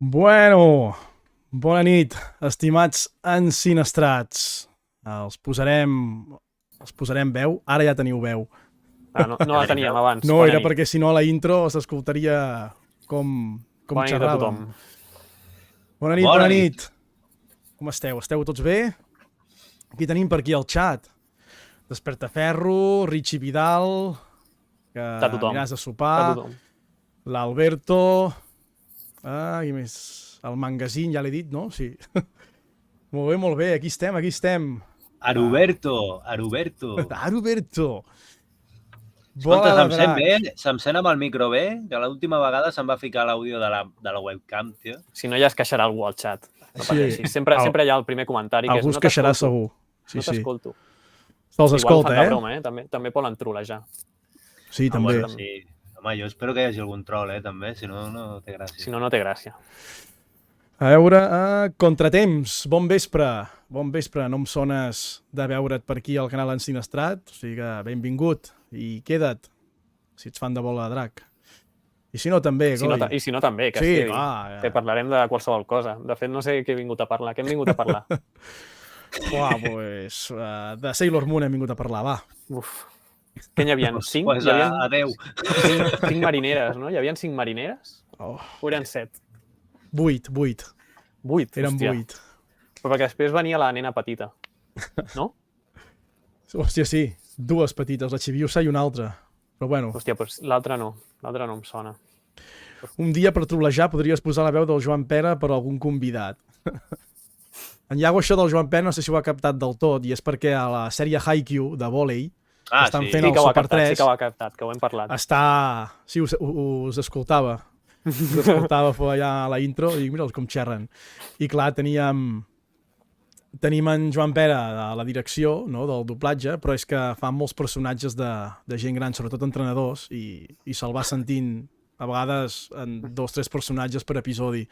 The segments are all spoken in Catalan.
Bueno, bona nit, estimats ensinistrats. Els posarem veu. Ara ja teniu veu. No la teníem abans. No, era perquè si no a la intro s'escoltaria com Bona nit a xerràvem. tothom. Bona nit. Com esteu? Esteu tots bé? Qui tenim per aquí al xat? Despertaferro, Richie Vidal, que De tothom. aniràs a De sopar, tothom. l'Alberto, qui més? El Magazine, ja l'he dit, no? Sí. Molt bé, aquí estem. Aruberto. Aruberto. Escolta, se'm sent amb el micro bé, que l'última vegada se'm va ficar l'àudio de la webcam, tio. Si no, ja es queixarà algú al xat. No Sí. pateixis. Sempre hi ha el primer comentari que és Algú es no queixarà t'escolto. segur. No t'escolto. Se'ls Igual escolta, fan de broma, També poden trolejar. Sí, també. Bueno, sí. Home, jo espero que hi hagi algun troll, també, si no, no té gràcia. Si no, no té gràcia. A veure, Contratemps, bon vespre. Bon vespre, no em sones de veure't per aquí al canal Ensinistrat, o sigui que benvingut i queda't, si ets fan de Bola de Drac. I si no, també, Goi. I si no, també, que Sí, es quedi. clar. Que parlarem de qualsevol cosa. De fet, no sé què he vingut a parlar. Què hem vingut a parlar? Uah, pues, de Sailor Moon hem vingut a parlar, va. Uf. Que n'hi havia 5? Pues adeu. 5 marineres, no? Hi havia 5 marineres? Oh, O eren 7? 8. 8, Eren hòstia. 8. Però perquè després venia la nena petita. No? Hòstia, sí, dues petites, la Chibiusa i una altra. Però bueno, Hòstia, doncs l'altra no. L'altra no em sona. un dia per trolejar podries posar la veu del Joan Pera per algun convidat. En Iago això del Joan Pera no sé si ho ha captat del tot, i és perquè a la sèrie Haikyuu de vòlei estan fent Sí el que ho ha Super captat, 3, sí que ho ha captat, que ho hem parlat. està... Sí, us escoltava. Us escoltava allà a la intro i mira'ls com xerren. I clar, tenim en Joan Pera a la direcció, no, del doblatge, però és que fan molts personatges de gent gran, sobretot entrenadors, i se'l va sentint a vegades en 2 o 3 personatges per episodi.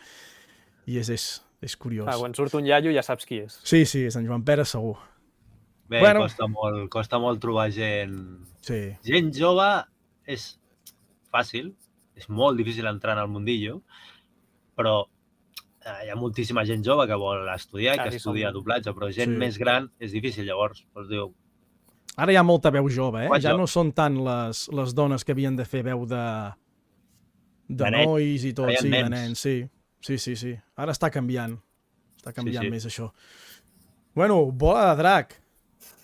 I és curiós. Quan surt un iaio ja saps qui és. Sí, és en Joan Pera segur. Bé, Bueno. costa molt trobar gent... Sí. Gent jove és fàcil, és molt difícil entrar en el mundillo, però hi ha moltíssima gent jove que vol estudiar i que estudia doblatge, però gent més gran és difícil, llavors. Doncs diu, Ara hi ha molta veu jove, Quan Ja jo- no són tant les dones que havien de fer veu de nens. nois i tot, Ara hi ha sí, de nens. nens, sí. Ara està canviant. Està canviant Sí. més això. Bueno, Bola de Drac,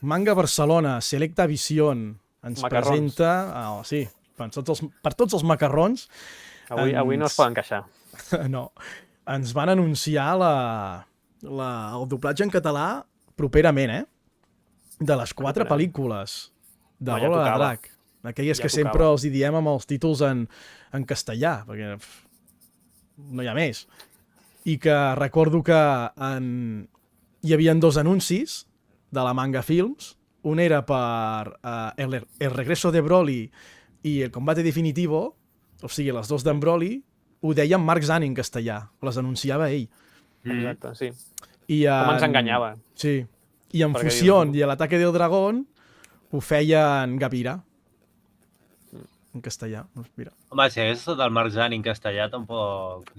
Manga Barcelona, Selecta Vision, ens Macarrons. presenta... Sí, per tots els macarrons. Avui no es poden queixar. No, ens van anunciar el doblatge en català properament, de les 4 pel·lícules de No, ja Bola de tocava. Drac. Aquelles Ja que sempre tocava. els hi diem amb els títols en castellà, perquè no hi ha més. I que recordo que hi havia 2 anuncis de la Manga Films. Un era per el regreso de Broly i el combate definitivo, o sigui, les 2 d'en Broly, ho deia en Marc Zani en castellà, les anunciava ell. Exacte, sí. I Com ens enganyava. Sí. I en Perquè Fusión dius- i l'Ataque del Dragón ho feia en Gavira. En castellà. Doncs mira. home, si hagués estat el Marc Zani en castellà, tampoc...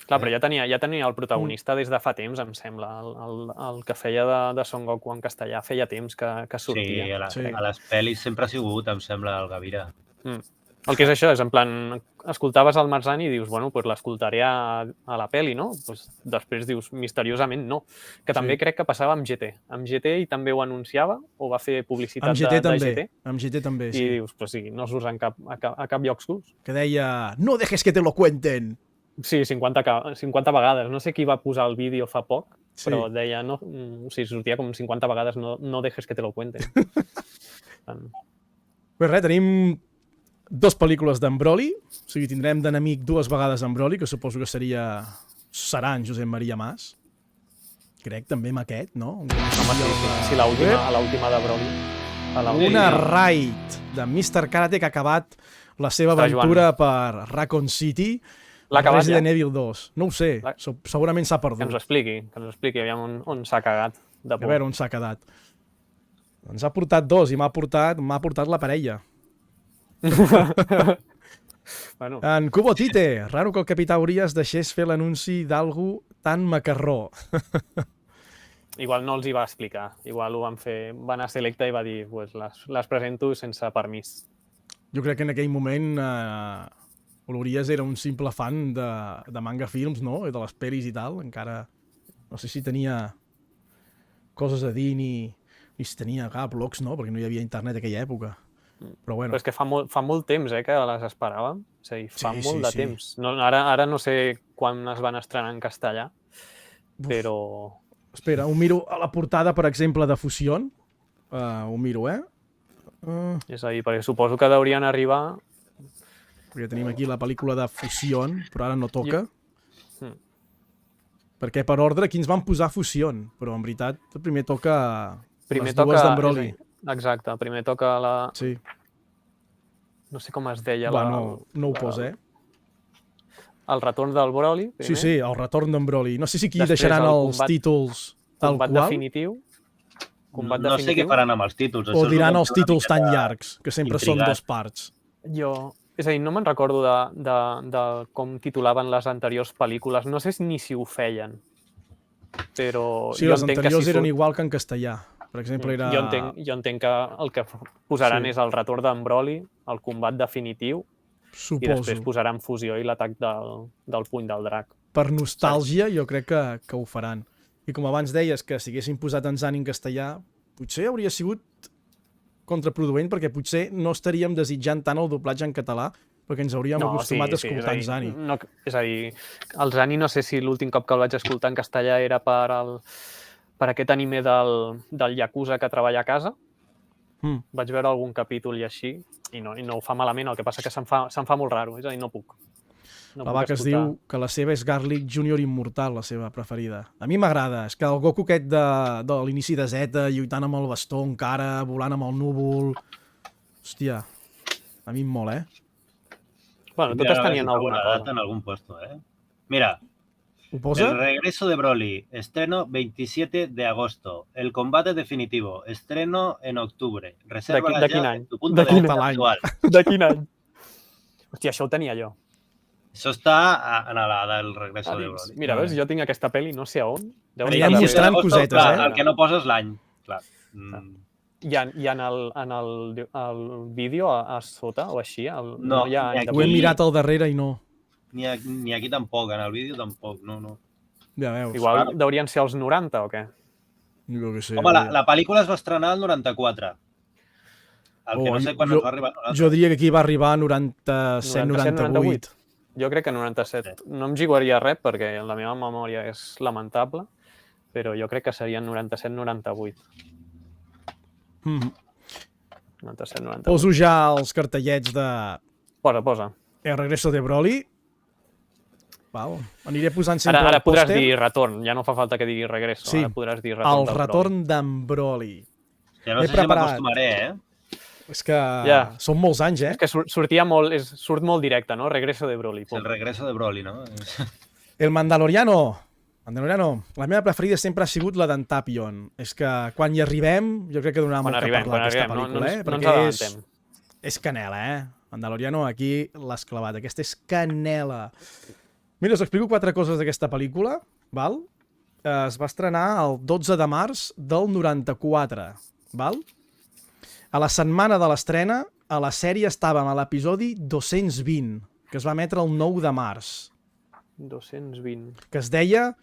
Clar, però ja tenia el protagonista des de fa temps, em sembla. El que feia de Son Goku en castellà feia temps que Sí, sortia. a les pel·lis sempre ha sigut, em sembla, el Gavira. El que és això, és en plan, escoltaves el Marzani i dius, bueno, pues l'escoltaré a la peli, no? Pues després dius, misteriosament no. Que també crec que passava amb GT. Amb GT i també ho anunciava, o va fer publicitat Amb GT de també. GT. Amb GT també, I sí. dius, pues sí, no surts a cap lloc exclus. Que deia, no dejes que te lo cuenten. Sí, 50 vegades. No sé qui va posar el vídeo fa poc, Sí. però deia, no, o sigui, sortia com 50 vegades, no dejes que te lo cuenten. Pues res, tenim 2 pel·lícules d'en Broly, o sigui, tindrem d'enemic 2 vegades en Broly, que suposo que serà en Josep Maria Mas. Crec també amb aquest, no? Home, sí, l'última de Broly. A la Una última. raid de Mr. Karate que ha acabat la seva Està aventura per Raccoon City, L'ha acabat ja? Resident Evil 2. No ho sé, segurament s'ha Que ens perdut. ho expliqui, aviam on s'ha cagat de A por. veure on s'ha quedat. Ens ha portat 2 i m'ha portat la parella. Bueno, En Cubo Tite, raro que el capità Urias deixés fer l'anunci d'algú tan macarró. igual no els hi va explicar. Igual ho van fer... Va anar a Selecta i va dir pues, les presento sense permís. Jo crec que en aquell moment l'Urias era un simple fan de manga films, no? I de les pel·lis i tal. Encara no sé si tenia coses a dir ni si tenia blogs, no? Perquè no hi havia internet en aquella època. Però bueno. Però és que fa molt temps que les esperàvem. És a dir, fa molt de temps. No, ara no sé quan es van estrenar en castellà, però... Espera, ho miro a la portada, per exemple, de Fusión. Ho miro, És a dir, perquè suposo que deurien arribar... Perquè tenim aquí la pel·lícula de Fusión, però ara no toca. Perquè per ordre aquí ens van posar Fusión, però en veritat primer toca les dues d'en Broly. Exacte, primer toca la... Sí. No sé com es deia. No ho posa, El retorn del Broly. Primer. Sí, el retorn d'en Broly. No sé si aquí deixaran els títols tal qual. Combat definitiu. No sé què faran amb els títols. O diran els títols tan llargs, que sempre són 2 parts. És a dir, no me'n recordo de com titulaven les anteriors pel·lícules. No sé ni si ho feien. Però sí, les anteriors eren igual que en castellà. Per exemple, era... Jo entenc que el que posaran és el retorn d'en Broly, el combat definitiu, suposo. I després posaran Fusió i l'atac del puny del drac. Per nostàlgia jo crec que ho faran. I com abans deies que si haguessin posat en Zan en castellà, potser hauria sigut contraproduent, perquè potser no estaríem desitjant tant el doblatge en català, perquè ens hauríem acostumat a escoltar en Zani. És a dir, el Zani no sé si l'últim cop que el vaig escoltar en castellà era per aquest anime del Yakuza que treballa a casa. Vaig veure algun capítol i així, i no ho fa malament, el que passa que se'm fa molt raro, és a dir, no puc. La vaca es diu que la seva és Garlic Junior Immortal, la seva preferida. A mi m'agrada, és que el Goku aquest de l'inici de Z, lluitant amb el bastó encara, volant amb el núvol... Hòstia, a mi em mola, Bueno, totes tenien alguna cosa. En algun puesto, Mira, ¿Ho posa? El regreso de Broly, estreno 27 de agosto. El combate definitivo, estreno en octubre. Reserva de quin any? Tu punt de vista actual. De quin any? Hòstia, això ho tenia jo. Això està en la del regreso de Broly. Mira, veus, jo tinc aquesta pel·li, no sé a on. Anirem mostrant cosetes, El que no posa és l'any. I en el vídeo a sota o així? No, hi ha any ho he mirat al darrere i no. Ni aquí tampoc, en el vídeo tampoc, no. Ja veus. Igual deurien ser els 90 o què? Jo crec que sí. Home, la pel·lícula es va estrenar el 94. El que no sé quan ens va arribar. Jo diria que aquí va arribar 97-98. Jo crec que 97. No em gigaria res perquè la meva memòria és lamentable, però jo crec que serien 97-98. 97-98. Poso ja els cartellets de... Posa. El regreso de Broly. Val. Aniré posant sempre ara el pòster. Podràs dir retorn, ja no fa falta que digui regreso. Sí, ara podràs dir retorn el retorn d'en Broly. Ja no sé si m'acostumaré, És que són molts anys, És que surt molt directe, no? Regreso de Broly. El regreso de Broly, no? El Mandaloriano. La meva preferida sempre ha sigut la d'en Tapion. És que quan hi arribem, jo crec que donarà molt que parlar aquesta pel·lícula, perquè és canela, Mandaloriano aquí l'has clavat. Aquesta és canela. Mira, us explico 4 coses d'aquesta pel·lícula, val? Es va estrenar el 12 de març del 94, val? A la setmana de l'estrena, a la sèrie estàvem a l'episodi 220, que es va emetre el 9 de març. 220. Que es deia,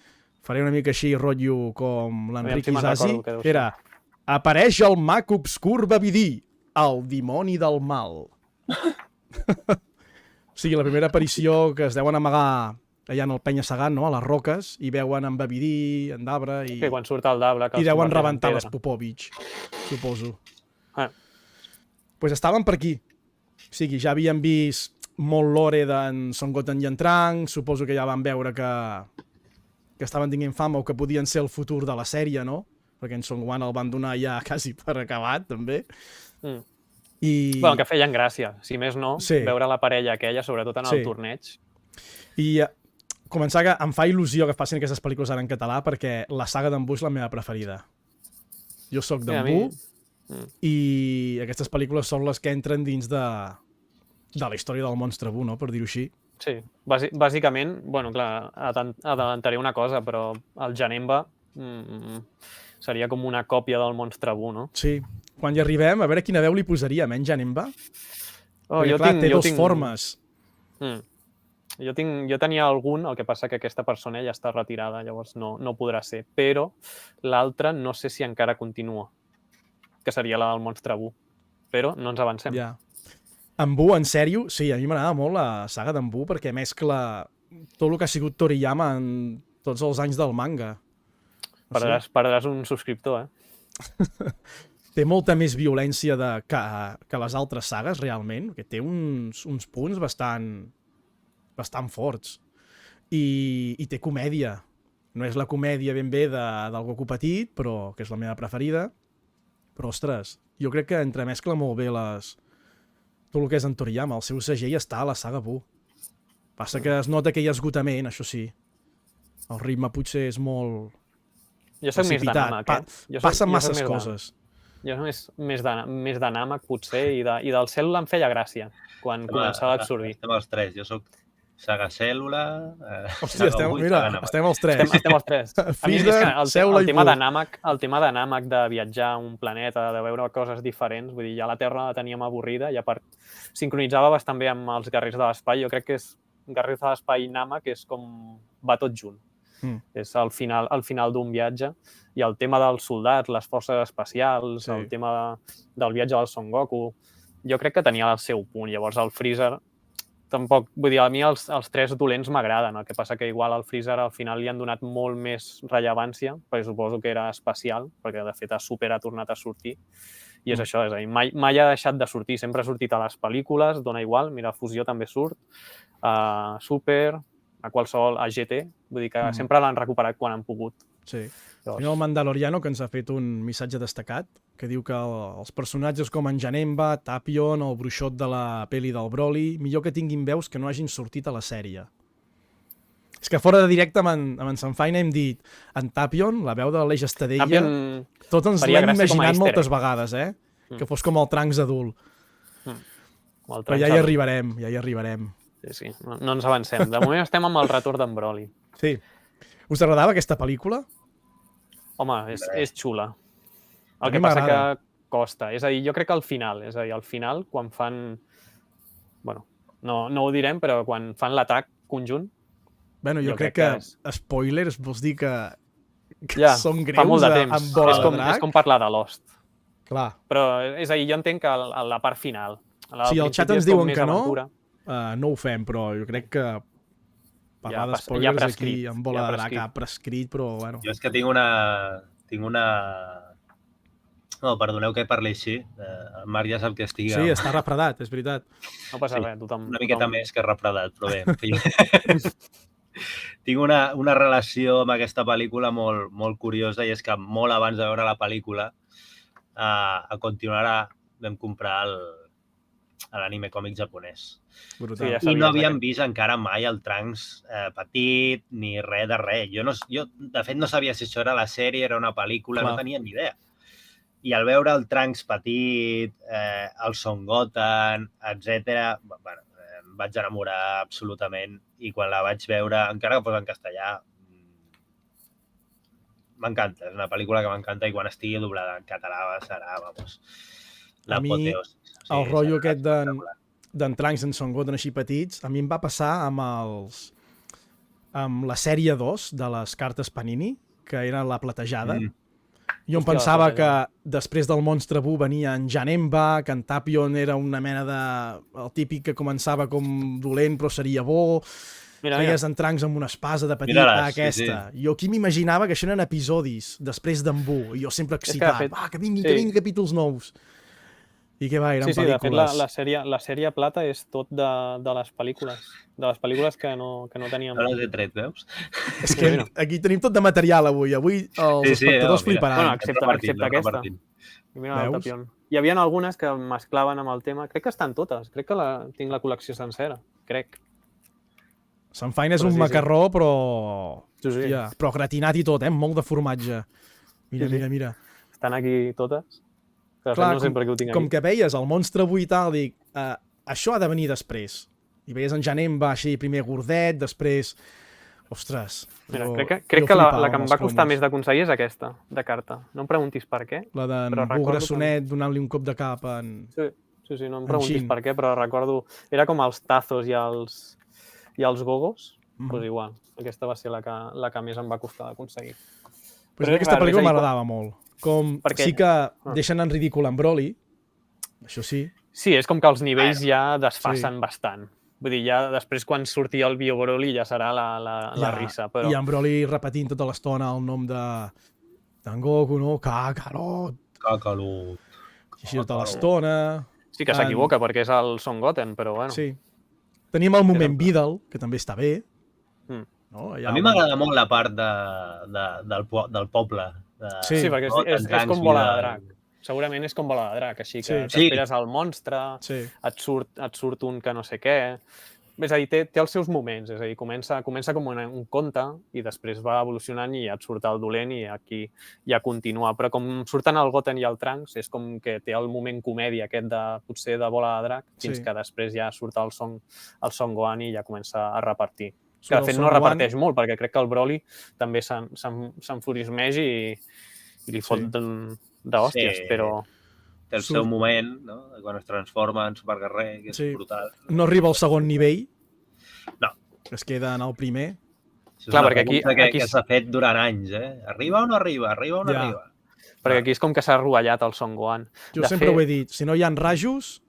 faré una mica així rotllo com l'Enric Isasi, era apareix el mag obscur Babidi, el dimoni del mal. O sigui, la primera aparició que es deuen amagar allà en el penya-segat, no? A les roques, i veuen en Babidi, en Dabra, i quan surt el Dabra... i deuen rebentar les Popovich, suposo. Pues estàvem per aquí. O sigui, ja havíem vist molt lore d'en Son Goten i en Trang, suposo que ja van veure que estaven tinguent fama o que podien ser el futur de la sèrie, no? Perquè en Son Gohan el van donar ja quasi per acabat, també. Bueno, que feien gràcia, si més no, veure la parella aquella, sobretot en el torneig. I començar que em fa il·lusió que facin aquestes pel·lícules ara en català, perquè la saga d'en Buu és la meva preferida. Jo sóc d'en Buu i aquestes pel·lícules són les que entren dins de de la història del monstre Bu, no? Per dir-ho així. Sí, bàsicament, bueno, clar, adelantaré una cosa, però el Janemba seria com una còpia del monstre Bu, no? Sí. Quan hi arribem, a veure quina veu li posaríem, en Janemba? Oh, Perquè, clar, té dos formes. Jo tenia algun, el que passa que aquesta persona ja està retirada, llavors no podrà ser, però l'altre no sé si encara continua, que seria la del monstre Bu, però no ens avancem. Ja. En Bu, en sèrio, sí, a mi m'agrada molt la saga d'en Bu perquè mescla tot el que ha sigut Toriyama en tots els anys del manga. Perdràs un subscriptor, Té molta més violència que les altres sagues, realment, que té uns punts bastant forts. I té comèdia. No és la comèdia ben bé del Goku petit, però que és la meva preferida. Però, ostres, jo crec que entremescla molt bé tot el que és en Toriyama. El seu segell està a la saga Bu. Passa que es nota que hi ha esgotament, això sí. El ritme potser és molt jo soc més d'Anàmac, Passen masses coses. Jo soc més d'Anàmac, potser, i del Cèl·lula em feia gràcia, quan començava a absorbir. Estem els tres, jo soc saga Cèl·lula... Hòstia, estem els tres. Estem els tres. Freezer, Cèl·lula i Bu. El tema d'Anàmac, de viatjar a un planeta, de veure coses diferents, vull dir, ja la Terra la teníem avorrida, i a part sincronitzava bastant bé amb els Guerrers de l'Espai. Jo crec que Guerrers de l'Espai i Namek és com va tot junt. És al final d'un viatge, i el tema dels soldats, les forces espacials, el tema del viatge del Son Goku, jo crec que tenia el seu punt. Llavors el Freezer tampoc, vull dir, a mi els tres dolents m'agraden, el que passa que igual al Freezer al final li han donat molt més rellevància, perquè suposo que era especial, perquè de fet a Super ha tornat a sortir, i és això, és a dir, mai ha deixat de sortir, sempre ha sortit a les pel·lícules, dona igual, mira, Fusió també surt, a Super, a qualsevol, a GT, vull dir que sempre l'han recuperat quan han pogut. Sí. El Mandaloriano, que ens ha fet un missatge destacat, que diu que els personatges com en Janemba, Tapion, el bruixot de la peli del Broly, millor que tinguin veus que no hagin sortit a la sèrie. És que fora de directe amb en Sanfaina hem dit en Tapion, la veu de l'Aleix Estadella, tots ens l'hem imaginat moltes vegades, que fos com el Trunks adult. Però ja hi arribarem. Sí, no ens avancem. De moment estem amb el retorn d'en Broly. Sí. Us agradava aquesta pel·lícula? Home, és xula. El que passa que costa. És a dir, jo crec que al final, quan fan... Bueno, no ho direm, però quan fan l'atac conjunt... Bueno, jo crec que spoilers vols dir que són greus fa molt de temps. amb Bola de Drac. És com parlar de Lost. Clar. Però, és a dir, jo entenc que a la part final... Si al xat ens diuen que no, no ho fem, però jo crec que parlar d'espoilers aquí amb Bola de Drac ha prescrit, però bueno. Jo és que tinc una... No, perdoneu que parli així. El Marc ja sap que estigui... Sí, està refredat, és veritat. No passa res, tothom... Una miqueta més que refredat, però bé. Tinc una relació amb aquesta pel·lícula molt curiosa, i és que molt abans de veure la pel·lícula, a continuar vam comprar l'anime còmic japonès. Brutal. I no havíem vist encara mai el Trunks petit ni res de res. Jo, de fet, no sabia si això era la sèrie, era una pel·lícula, no tenia ni idea. I al veure el Trunks petit, el Son Goten, etc., bueno, em vaig enamorar absolutament, i quan la vaig veure, encara que fos en castellà, m'encanta. És una pel·lícula que m'encanta, i quan estigui doblada en català serà, vamos, l'apoteosi. El rotllo aquest d'en Trunks i en Son Goten així petits, a mi em va passar amb la sèrie 2 de les cartes Panini, que era la platejada. Jo em pensava que després del monstre Bu venia en Janemba, que en Tapion era una mena de... el típic que començava com dolent però seria bo. Feies en Trunks amb una espasa de petit, aquesta. Jo aquí m'imaginava que això eren episodis després d'en Bu, i jo sempre excitat. Que vinguin capítols nous. I què va, eren pel·lícules. De fet, la sèrie plata és tot de les pel·lícules. De les pel·lícules que no teníem. No les he tret, veus? És que aquí tenim tot de material avui. Avui els espectadors fliparan. Bueno, excepte aquesta. Hi havia algunes que mesclaven amb el tema. Crec que estan totes. Crec que tinc la col·lecció sencera. Crec. Sanfaina és un macarró, però gratinat i tot, molt de formatge. Mira. Estan aquí totes. Clar, no sé per què ho tinc aquí. Com que veies el monstre Bu i tal, dic, això ha de venir després. I veies en Janemba així, primer gordet, després... Ostres. Mira, crec que la que em va costar més d'aconseguir és aquesta, de carta. No em preguntis per què. La d'en Bugre Sonet donant-li un cop de cap en... Sí, no em preguntis per què, però recordo... Era com els tazos i els gogos, doncs igual. Aquesta va ser la que més em va costar d'aconseguir. Però aquesta pel·lícula m'agradava molt. Sí que deixen en ridícul en Broly, això sí. Sí, és com que els nivells ja desfassen bastant. Vull dir, ja després quan surti el Bio Broly ja serà la risa. Però... I en Broly repetint tota l'estona el nom d'en Goku, no? Kakarot. I així tota l'estona. Sí que s'equivoca perquè és el Son Goten, però bueno. Sí. Tenim el moment Vidal, que també està bé. No? A mi m'agrada molt la part del poble. Sí, perquè és com bola de drac. Segurament és com bola de drac, així que t'esperes al monstre, et surt un que no sé què... És a dir, té els seus moments, és a dir, comença com un conte i després va evolucionant i et surt el dolent i aquí ja continua. Però com surten el Goten i el Trunks, és com que té el moment comèdia aquest potser de bola de drac, fins que després ja surt el Son Gohan i ja comença a repartir. Que de fet no reparteix molt, perquè crec que el Broly també s'enfurismeix i li fot d'hòsties, però... Té el seu moment, no? Quan es transforma en superguerrer, que és brutal. No arriba al segon nivell. No. Es queda en el primer. Clar, perquè aquí s'ha fet durant anys, Arriba o no arriba? Arriba o no arriba? Perquè aquí és com que s'ha rovellat el Son Gohan. Jo sempre ho he dit, si no hi ha rajos,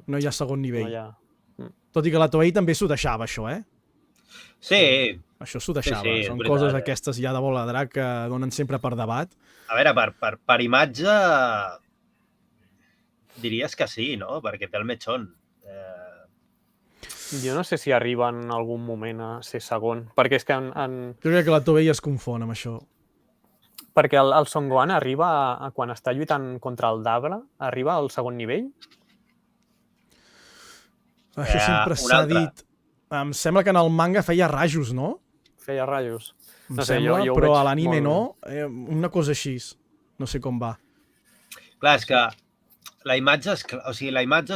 no hi ha segon nivell. Tot i que la Toei també s'ho deixava, això, Sí. Això s'ho deixava. Són coses aquestes ja de bola de drac que donen sempre per debat. A veure, per imatge diries que sí, no? Perquè té el metxon. Jo no sé si arriba en algun moment a ser segon, perquè és que Jo crec que la Toei es confon amb això. Perquè el Son Gohan arriba, quan està lluitant contra el Dabra, arriba al segon nivell? Això sempre s'ha dit. Em sembla que en el manga feia rajos, no? Feia rajos. No sé, però a l'anime no. Una cosa així. No sé com va. Clar, és que la imatge,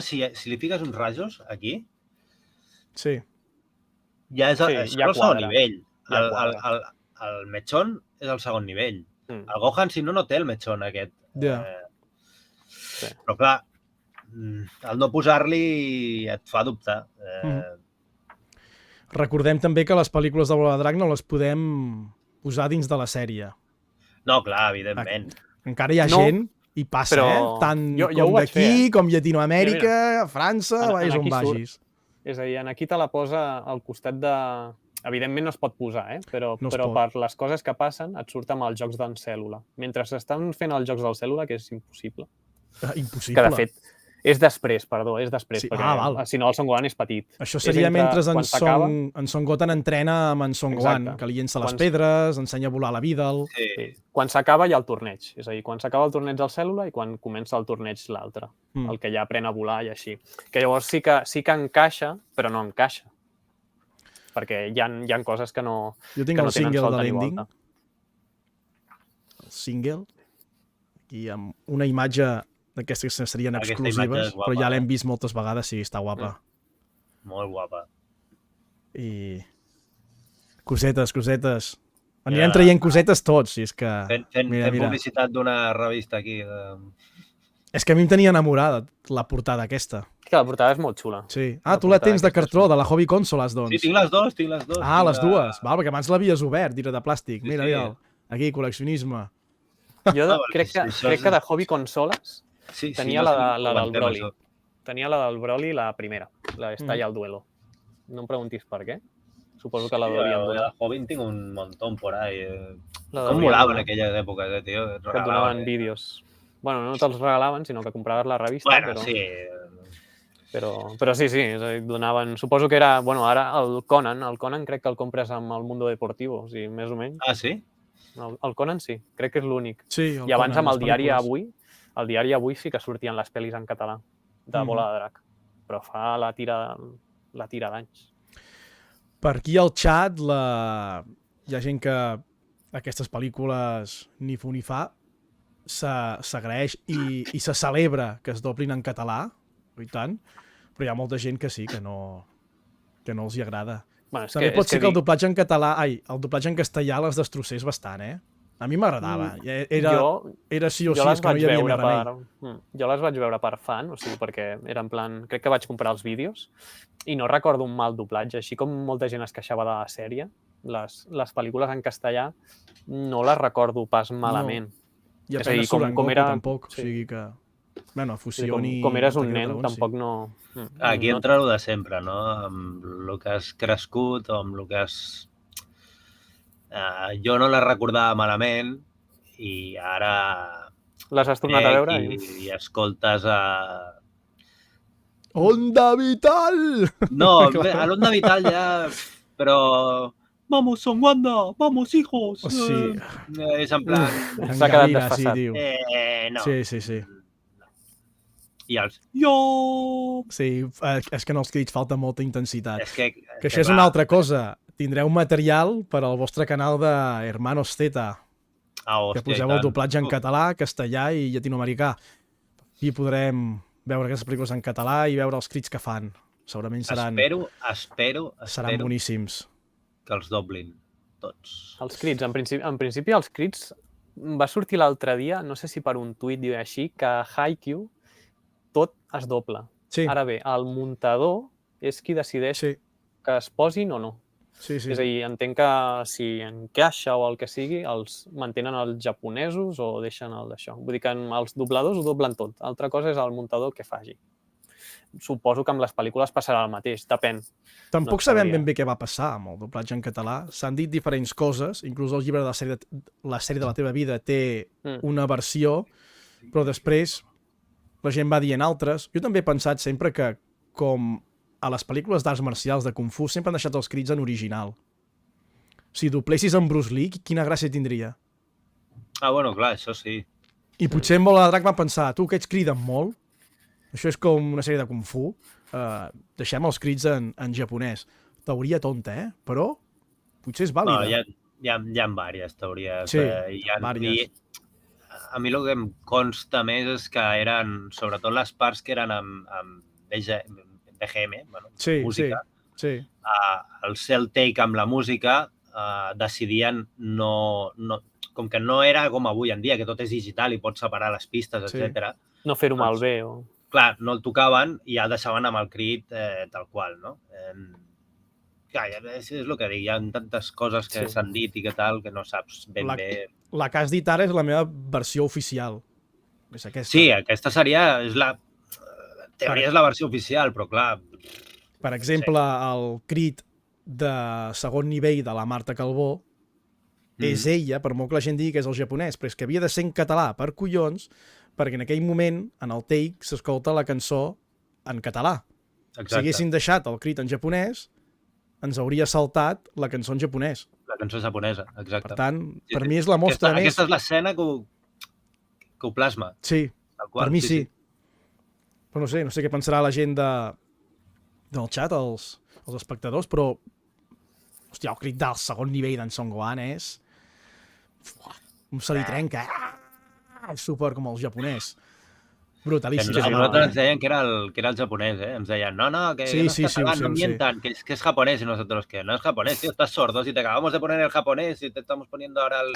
si li fiques uns rajos aquí, ja és el segon nivell. El metxon és el segon nivell. El Gohan, si no té el metxon aquest. Però clar, el no posar-li et fa dubtar. Recordem també que les pel·lícules de Bola de Drac no les podem posar dins de la sèrie. No, clar, evidentment. Encara hi ha gent, i passa, tant com d'aquí, com Llatinoamèrica, França, vagis on vagis. És a dir, aquí te la posa al costat de... Evidentment no es pot posar, però per les coses que passen et surt amb els jocs d'en cèl·lula. Mentre s'estan fent els jocs del cèl·lula, que és impossible. Impossible? Que de fet... És després, perquè si no el Son Gohan és petit. Això seria mentre en Son Goten entrena amb en Son Gohan, que li llença les pedres, ensenya a volar la Vidal... Quan s'acaba hi ha el torneig, és a dir, quan s'acaba el torneig del cèl·lula i quan comença el torneig l'altre, el que ja aprèn a volar i així. Que llavors sí que encaixa, però no encaixa. Perquè hi ha coses que no tenen solta ni volta. Jo tinc el single de l'ending. El single, aquí amb una imatge d'aquestes que serien exclusives, però ja l'hem vist moltes vegades, sí, està guapa. Molt guapa. I... Cosetes. Anirem traient cosetes tots, si és que... Fent publicitat d'una revista aquí. És que a mi em tenia enamorada la portada aquesta. Que la portada és molt xula. Sí. Tu la tens de cartró, de la Hobby Consoles, doncs. Sí, tinc les dues. Les dues. Val, perquè abans l'havies obert, de plàstic. Mira, aquí, col·leccionisme. Jo crec que de Hobby Consoles tenia la del Broly. Tenia la del Broly la primera, la Está ya el duelo. No em preguntis per què. Suposo que la deurien donar. La Hobby tinc un montón por ahí. Com molava en aquelles èpoques, tio? Que et donaven vídeos. Bueno, no te'ls regalaven, sinó que compraves la revista. Bueno, sí. Però sí, és a dir, donaven... Suposo que era... Bueno, ara el Conan crec que el compres amb el Mundo Deportivo, o sigui, més o menys. Ah, sí? El Conan sí, crec que és l'únic. Sí, i abans amb el Diari Avui sí que sortien les pel·lis en català, de Bola de Drac. Però fa la tira d'anys. Per aquí al xat hi ha gent que aquestes pel·lícules ni fu ni fa, s'agraeix i se celebra que es doblin en català, i tant, Però hi ha molta gent que sí, que no els hi agrada. Bueno, També pot ser que el doblatge en català... el doblatge en castellà les destrossés bastant, eh? A mi m'agradava. Era sí o sí, és que no hi havia més remei. Jo les vaig veure per fan, o sigui, perquè era en plan... Crec que vaig comprar els vídeos i no recordo un mal doblatge. Així com molta gent es queixava de la sèrie, les pel·lícules en castellà no les recordo pas malament. I apenas surt en Goku, tampoc. O sigui que... Bueno, Fusión i... Com eres un nen, tampoc no... Aquí entra el de sempre, no? Amb el que has crescut o amb el que has... Jo no les recordava malament i ara... Les has tornat a veure? I escoltes a... Onda Vital! No, a l'Onda Vital ja... Però... Vamos, son Wanda! Vamos, hijos! Oh, sí. És en plan... S'ha quedat desfasat. Sí, no. Sí. I els... Jo! Sí, és que en els crits falta molta intensitat. És que això és una altra cosa. Tindreu material per al vostre canal de Hermanos Z. Que poseu el doblatge en català, castellà i llatinoamericà. I podrem veure aquestes pel·lícules en català i veure els crits que fan. Segurament seran... Espero seran boníssims. Que els doblin tots. Els crits, en principi els crits va sortir l'altre dia, no sé si per un tuit diu així, que a Haikyuu tot es dobla. Sí. Ara bé, el muntador és qui decideix que es posin o no. Sí. És a dir, entenc que si encaixa o el que sigui, els mantenen els japonesos o deixen el d'això. Vull dir que els dobladors ho doblen tot. Altra cosa és el muntador que faci. Suposo que amb les pel·lícules passarà el mateix, depèn. Tampoc sabem ben bé què va passar amb el doblatge en català. S'han dit diferents coses, inclús el llibre de la sèrie de la teva vida té una versió, però després la gent va dient altres. Jo també he pensat sempre que, com a les pel·lícules d'arts marcials de Kung Fu, sempre han deixat els crits en original. Si doblessis en Bruce Lee, quina gràcia tindria? Bueno, clar, això sí. I potser en Bola de Drac van pensar, tu, aquests criden molt, això és com una sèrie de Kung Fu, deixem els crits en japonès. Teoria tonta, però potser és vàlida. No, hi ha diverses teories. Sí, diverses. A mi el que em consta més és que eren, sobretot les parts que eren amb BGM, música, el cel take amb la música, decidien com que no era com avui en dia, que tot és digital i pots separar les pistes, etc. No fer-ho malbé o... Clar, no el tocaven i ja el deixaven amb el crit tal qual, no? Clar, és el que dic, hi ha tantes coses que s'han dit i que tal, que no saps ben bé... La que has dit ara és la meva versió oficial. És aquesta. Sí, aquesta seria... Teoria és la versió oficial, però clar... Per exemple, el crit de segon nivell de la Marta Calvó és ella, per molt que la gent digui que és el japonès, però és que havia de ser en català, per collons, perquè en aquell moment, en el take, s'escolta la cançó en català. Exacte. Si haguessin deixat el crit en japonès, ens hauria saltat la cançó en japonès. La cançó japonesa, exacte. Per tant, per mi és la mostra més... Aquesta és l'escena que ho plasma. Sí, per mi sí. Però no sé què pensarà la gent del xat, els espectadors, però hòstia, el crit del segon nivell d'en Son Gohan és... se li trenca, és super com el japonès. Brutalíssim. A nosaltres ens deien que era el japonès, Ens deien, no, que no es catalán, no mientan, que es japonés. Y nosotros, que no es japonés, tío, estás sordo. Si te acabamos de poner el japonés y te estamos poniendo ahora el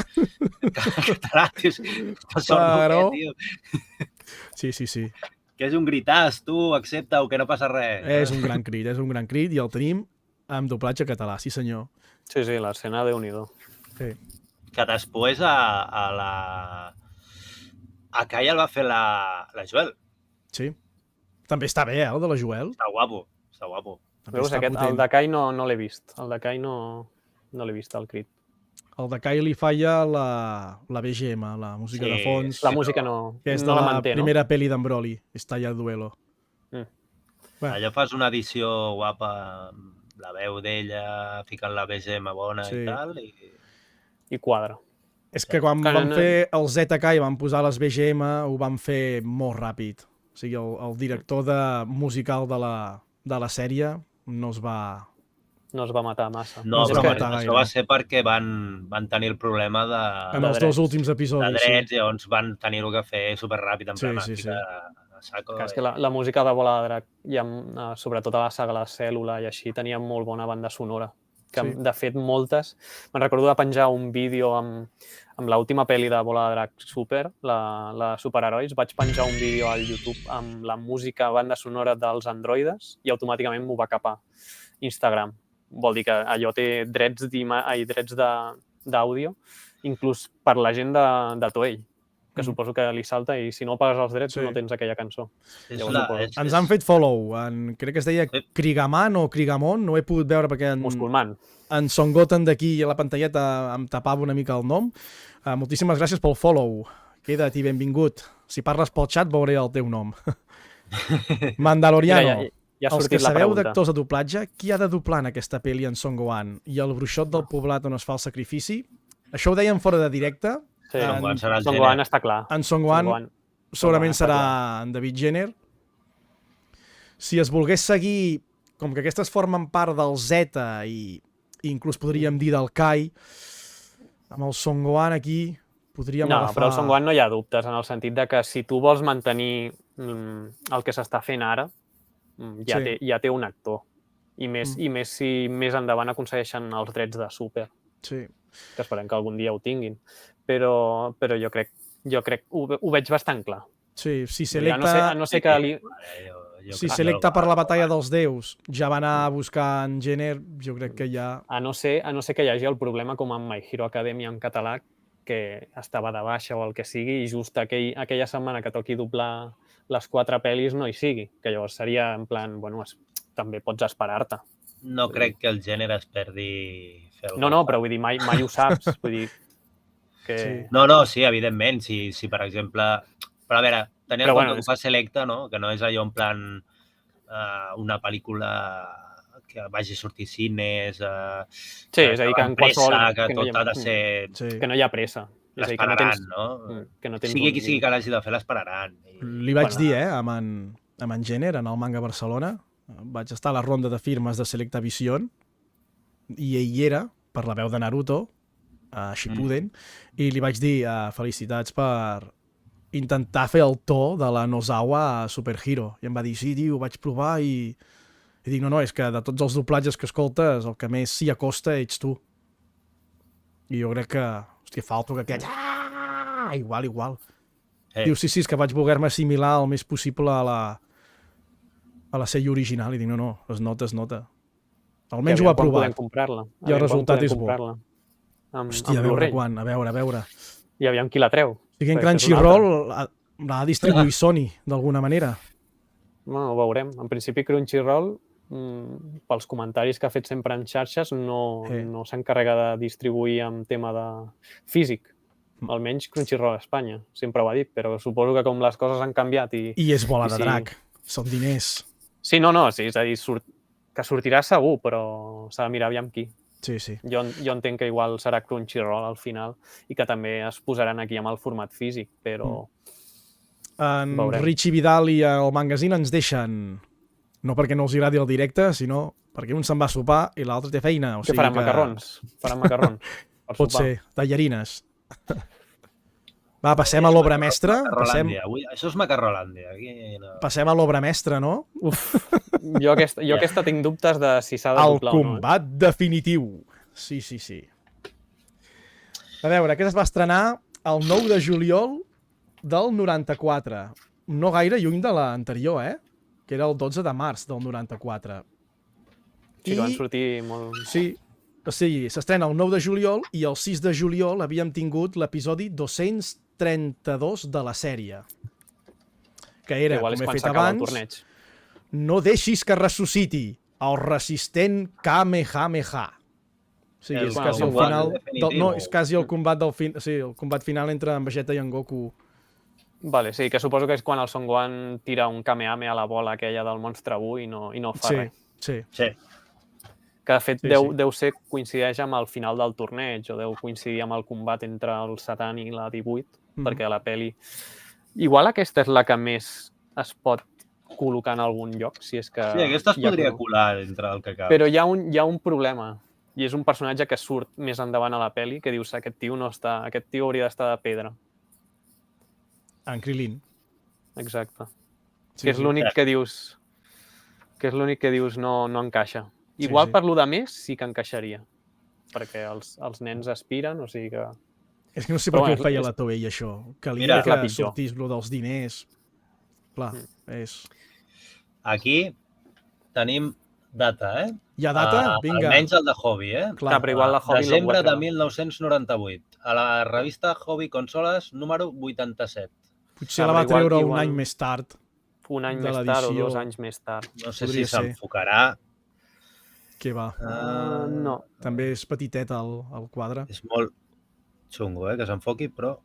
catalán, tío, estás sordo, tío. Sí. Que és un gritàs, tu, accepta-ho, que no passa res. És un gran crit i el tenim amb doblatge català, sí senyor. Sí, l'escena de Unido. Sí. Que després a Kai el va fer la Joel. Sí. També està bé, el de la Joel. Està guapo. Veus, el de Kai no l'he vist. El de Kai no l'he vist, el crit. El de Kai li falla la BGM, la música de fons. La música no que és de la primera pel·li d'en Broly, Estalla el Duelo. Allò fas una edició guapa, la veu d'ella, ficant la BGM bona i tal. I quadra. És que quan van fer el ZK i van posar les BGM, ho van fer molt ràpid. O sigui, el director musical de la sèrie no es va matar massa. No, però això va ser perquè van tenir el problema en els dos últims episodis. De drets, llavors van tenir-ho que fer superràpid, en plan, saco. És que la música de Bola de Drac, sobretot a la saga La Cèl·lula i així, tenia molt bona banda sonora. Que, Sí. de fet, moltes... Me'n recordo de penjar un vídeo amb l'última pel·li de Bola de Drac Super, la Superherois, vaig penjar un vídeo al YouTube amb la música banda sonora dels androides i automàticament m'ho va cap a Instagram. Vol dir que allò té drets d'àudio, inclús per la gent de Toei, que suposo que li salta i si no pagues els drets no tens aquella cançó. Ens han fet follow, crec que es deia Krigaman o Krigamon, no ho he pogut veure perquè Musulman. En Son Goten d'aquí a la pantalleta em tapava una mica el nom. Moltíssimes gràcies pel follow. Queda't i benvingut. Si parles pel xat veuré el teu nom. Mandaloriano. Els que sabeu d'actors de doblatge, qui ha de doblar en aquesta pel·li en Son Gohan? I el bruixot del poblat on es fa el sacrifici? Això ho deien fora de directe. Sí, Son Gohan està clar. En Son Gohan segurament serà en David Jenner. Si es volgués seguir, com que aquestes formen part del Zeta i inclús podríem dir del Kai, amb el Son Gohan aquí podríem agafar... No, però el Son Gohan no hi ha dubtes, en el sentit de que si tu vols mantenir el que s'està fent ara, ja té un actor. I més si més endavant aconsegueixen els drets de Super. Sí. Que esperem que algun dia ho tinguin. Però jo crec ho veig bastant clar. Sí, si Selecta... Si Selecta per la batalla dels déus ja va anar a buscar en Jenner, jo crec que ja... A no ser que hi hagi el problema com amb My Hero Academia en català, que estava de baixa o el que sigui, i just aquella setmana que toqui doblar les 4 pel·lis no hi sigui, que llavors seria en plan, bueno, també pots esperar-te. No crec que el gènere es perdi... No, però vull dir, mai ho saps. Vull dir que... No, sí, evidentment. Si per exemple... Però a veure, tenir en compte que fa Selecta, no? Que no és allò en plan una pel·lícula que vagi a sortir cines... Sí, és a dir, que en qualsevol... Que tot ha de ser... Que no hi ha pressa. L'esperaran, no? Sigui qui sigui que l'hagi de fer, l'esperaran. Li vaig dir, amb en Jenner, en el Manga Barcelona, vaig estar a la ronda de firmes de Selecta Vision i ell hi era, per la veu de Naruto, a Shippuden, i li vaig dir felicitats per intentar fer el to de la Nozawa a Super Hero. I em va dir, sí, tio, ho vaig provar i dic, no, és que de tots els doblatges que escoltes, el que més s'hi acosta ets tu. I jo crec que, hòstia, falto que aquest... Igual. Diu, sí, és que vaig voler-me assimilar el més possible a la sèrie original. I dic, no, es nota. Almenys ho ha provat. I el resultat és bo. Hòstia, a veure quan, a veure. I aviam qui la treu. O sigui, en Crunchyroll l'ha de distribuir Sony, d'alguna manera. No, ho veurem. En principi, Crunchyroll, pels comentaris que ha fet sempre en xarxes, no s'encarrega de distribuir en tema de físic. Almenys Crunchyroll a Espanya. Sempre ho ha dit, però suposo que com les coses han canviat i... I és Bola de Drac. Són diners. Sí, no, sí, és a dir, que sortirà segur, però s'ha de mirar aviam qui. Sí. Jo entenc que igual serà Crunchyroll al final i que també es posaran aquí amb el format físic, però... En Richie Vidal i el Magazine ens deixen, no perquè no els agradi el directe, sinó perquè un se'n va a sopar i l'altre té feina. Que faran macarrons. Pot ser, tallarines. Va, passem a l'obra mestra. Això és Macarrolàndia. Passem a l'obra mestra, no? Uf, jo aquesta tinc dubtes de si s'ha de doblar o no. El combat definitiu. Sí. A veure, aquest es va estrenar el 9 de juliol del 94. No gaire lluny de l'anterior, que era el 12 de març del 94. Sí, que van sortir molt... Sí, o sigui, s'estrena el 9 de juliol i el 6 de juliol havíem tingut l'episodi 232 de la sèrie. Que era, com he fet abans, no deixis que ressusciti el resistent Kamehameha. O sigui, és quasi el final... No, és quasi el combat del final... Sí, el combat final entre en Vegeta i en Goku. Vale, sí, que suposo que és quan el Son Gohan tira un Kamehame a la bola aquella del monstre Buu i no fa res. Sí. Que de fet deu ser, coincideix amb el final del torneig o deu coincidir amb el combat entre el Satan i la 18, perquè la peli... Igual aquesta és la que més es pot col·locar en algun lloc, si és que... Sí, aquesta es podria colar entre el que cap. Però hi ha un problema, i és un personatge que surt més endavant a la peli, que dius, aquest tio hauria d'estar de pedra. En Krilin. Exacte. que és l'únic que dius no encaixa. Igual per lo de més sí que encaixaria, perquè els nens aspiren, o sigui que... És que no sé per què ho feia la Toei, això. Calia que sortís lo dels diners. Clar, és... Aquí tenim data, eh? Hi ha data? Vinga. Almenys el de Hobby, eh? Clar, però igual la Hobby desembre de 1998. A la revista Hobby Consoles, número 87. Potser la va treure un any més tard. Un any més tard o 2 anys més tard. No sé si s'enfocarà. Què va? No. També és petitet el quadre. És molt xungo, que s'enfoqui, però...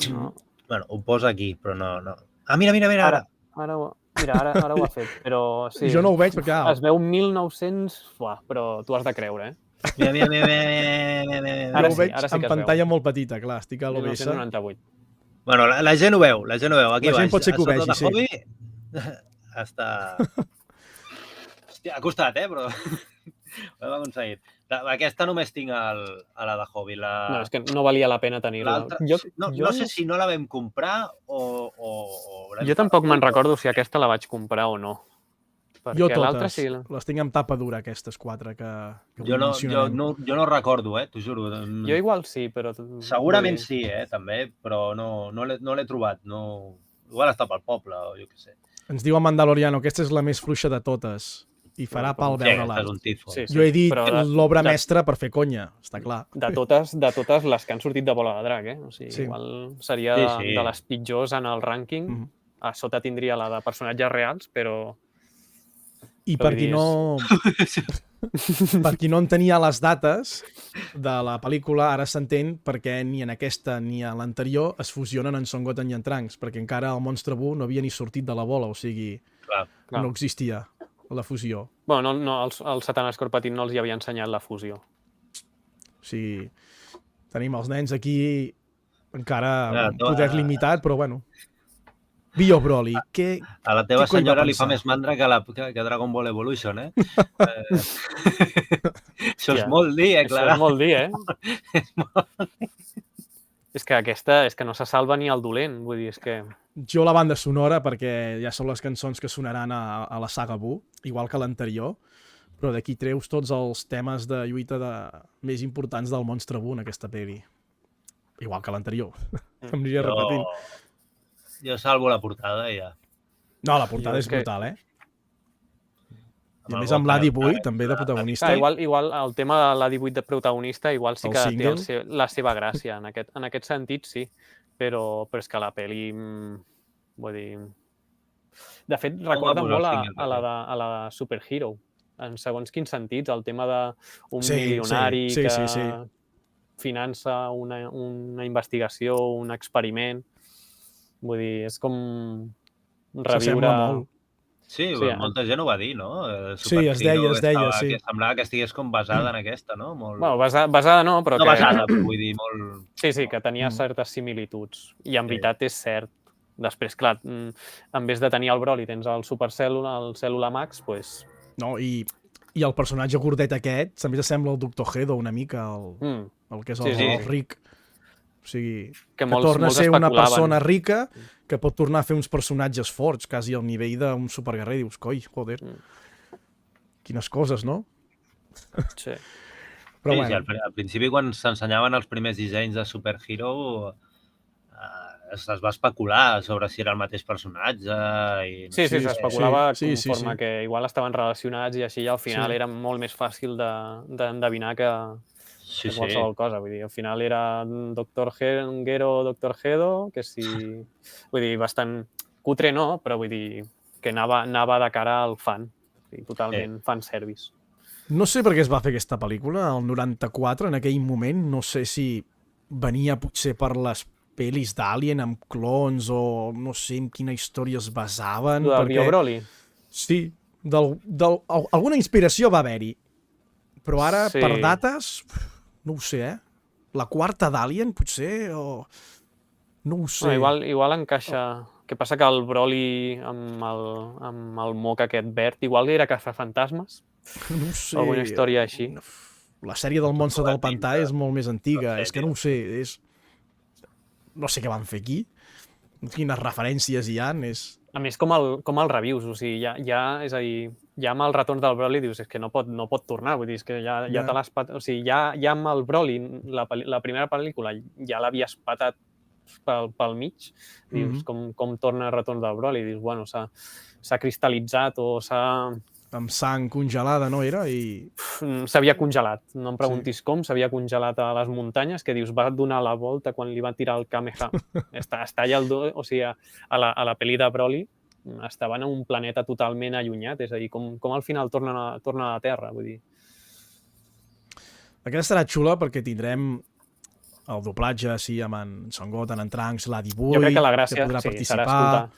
No. Bueno, ho posa aquí, però no. Ah, mira. Ara ho ha fet, però sí. Jo no ho veig perquè... Es veu 1900... Uah, però tu has de creure, eh? Mira. Ara ho veig en pantalla molt petita, clar, estic a l'OBS. 1998. Bueno, la gent ho veu, Aquí la gent pot ser que ho vegi, sí. Hobby, està... Hòstia, ha costat, però ho hem aconseguit. Aquesta només tinc a la de Hobby. No, és que no valia la pena tenir-la. No sé si no la vam comprar o... Jo tampoc me'n recordo si aquesta la vaig comprar o no. Jo totes. Les tinc amb tapa dura, aquestes 4 que jo no recordo, t'ho juro. Jo igual sí, però... Segurament sí, també, però no l'he trobat. Igual està pel poble o jo què sé. Ens diu el Mandaloriano que aquesta és la més fluixa de totes i farà pal veure-la. Sí, jo he dit l'obra mestra per fer conya, està clar. De totes les que han sortit de Bola de Drac, O sigui, igual seria de les pitjors en el rànquing. A sota tindria la de personatges reals, però... I per qui no en tenia les dates de la pel·lícula, ara s'entén perquè ni en aquesta ni a l'anterior es fusionen en Son Goten i en Trunks, perquè encara el Monstre Buu no havia ni sortit de la bola, o sigui, no existia la fusió. Bueno, no, el Satan Scorpatin no els hi havia ensenyat la fusió. O sigui, tenim els nens aquí encara poder limitat, però bueno... Bio Broly, què... A la teva senyora li fa més mandra que Dragon Ball Evolution, Això és molt dir, Clara. Això és molt dir, És que aquesta no se salva ni el dolent, vull dir, és que... Jo la banda sonora, perquè ja són les cançons que sonaran a la saga Buu, igual que l'anterior, però d'aquí treus tots els temes de lluita més importants del Monstre Buu en aquesta pel·li. Igual que l'anterior. Em aniria repetint. Jo salvo la portada i ja. No, la portada és brutal, I a més amb l'Adi8, també de protagonista. Igual el tema de l'Adi8 de protagonista igual sí que té la seva gràcia. En aquest sentit, sí. Però és que la pel·li... Vull dir... De fet, recorda molt a la de Super Hero. En segons quins sentits, el tema d'un milionari que finança una investigació, un experiment... Vull dir, és com reviure... S'assembla molt. Sí, molta gent ho va dir, no? Sí, es deia, sí. Semblava que estigués com basada en aquesta, no? Bueno, basada no, però no basada, però vull dir, molt... Sí, que tenia certes similituds. I en veritat és cert. Després, clar, en vez de tenir el Broly tens el Supercèl·lula, el Cèl·lula Max, doncs... No, i el personatge gordet aquest també s'assembla al Dr. Hedo una mica, el que és el ric. O sigui, que torna a ser una persona rica que pot tornar a fer uns personatges forts, quasi al nivell d'un superguerrer. Dius, coi, joder, quines coses, no? Sí. Però bueno. Al principi, quan s'ensenyaven els primers dissenys de Super Hero, es va especular sobre si era el mateix personatge. Sí, s'especulava conforme que igual estaven relacionats i així, i al final era molt més fàcil d'endevinar que qualsevol cosa. Vull dir, al final era Dr. Gero o Dr. Hedo, que sí... Vull dir, bastant cutre no, però vull dir que anava de cara al fan. Totalment fanservice. No sé per què es va fer aquesta pel·lícula, el 94, en aquell moment. No sé si venia potser per les pel·lis d'Alien amb clons o no sé en quina història es basaven. Del Bio Broly? Sí, alguna inspiració va haver-hi. Però ara, per dates... No ho sé, La quarta d'Alien, potser, o... No ho sé. Igual encaixa... El que passa que el Broly amb el moc aquest verd, igual era caçafantasmes? No ho sé. Alguna història així. La sèrie del monstre del pantà és molt més antiga. És que no ho sé, No sé què van fer aquí. Quines referències hi ha. A més, com el reviews, o sigui, és a dir, ja amb el retorn del Broly dius, és que no pot tornar, vull dir, és que ja te l'has patat, o sigui, ja amb el Broly, la primera pel·lícula, ja l'havies patat pel mig, dius, com torna el retorn del Broly, dius, bueno, s'ha cristal·litzat o amb sang congelada, no era? I s'havia congelat, no em preguntis com, s'havia congelat a les muntanyes, que dius, va donar la volta quan li va tirar el Kameha. Està allà, o sigui, a la pel·li de Broly, estaven en un planeta totalment allunyat, és a dir, com al final torna a la Terra, vull dir. Aquesta serà xula perquè tindrem el doblatge, sí, amb en Son Goten, en Trunks, l'Adi Bui, jo crec que la gràcia podrà sí, participar.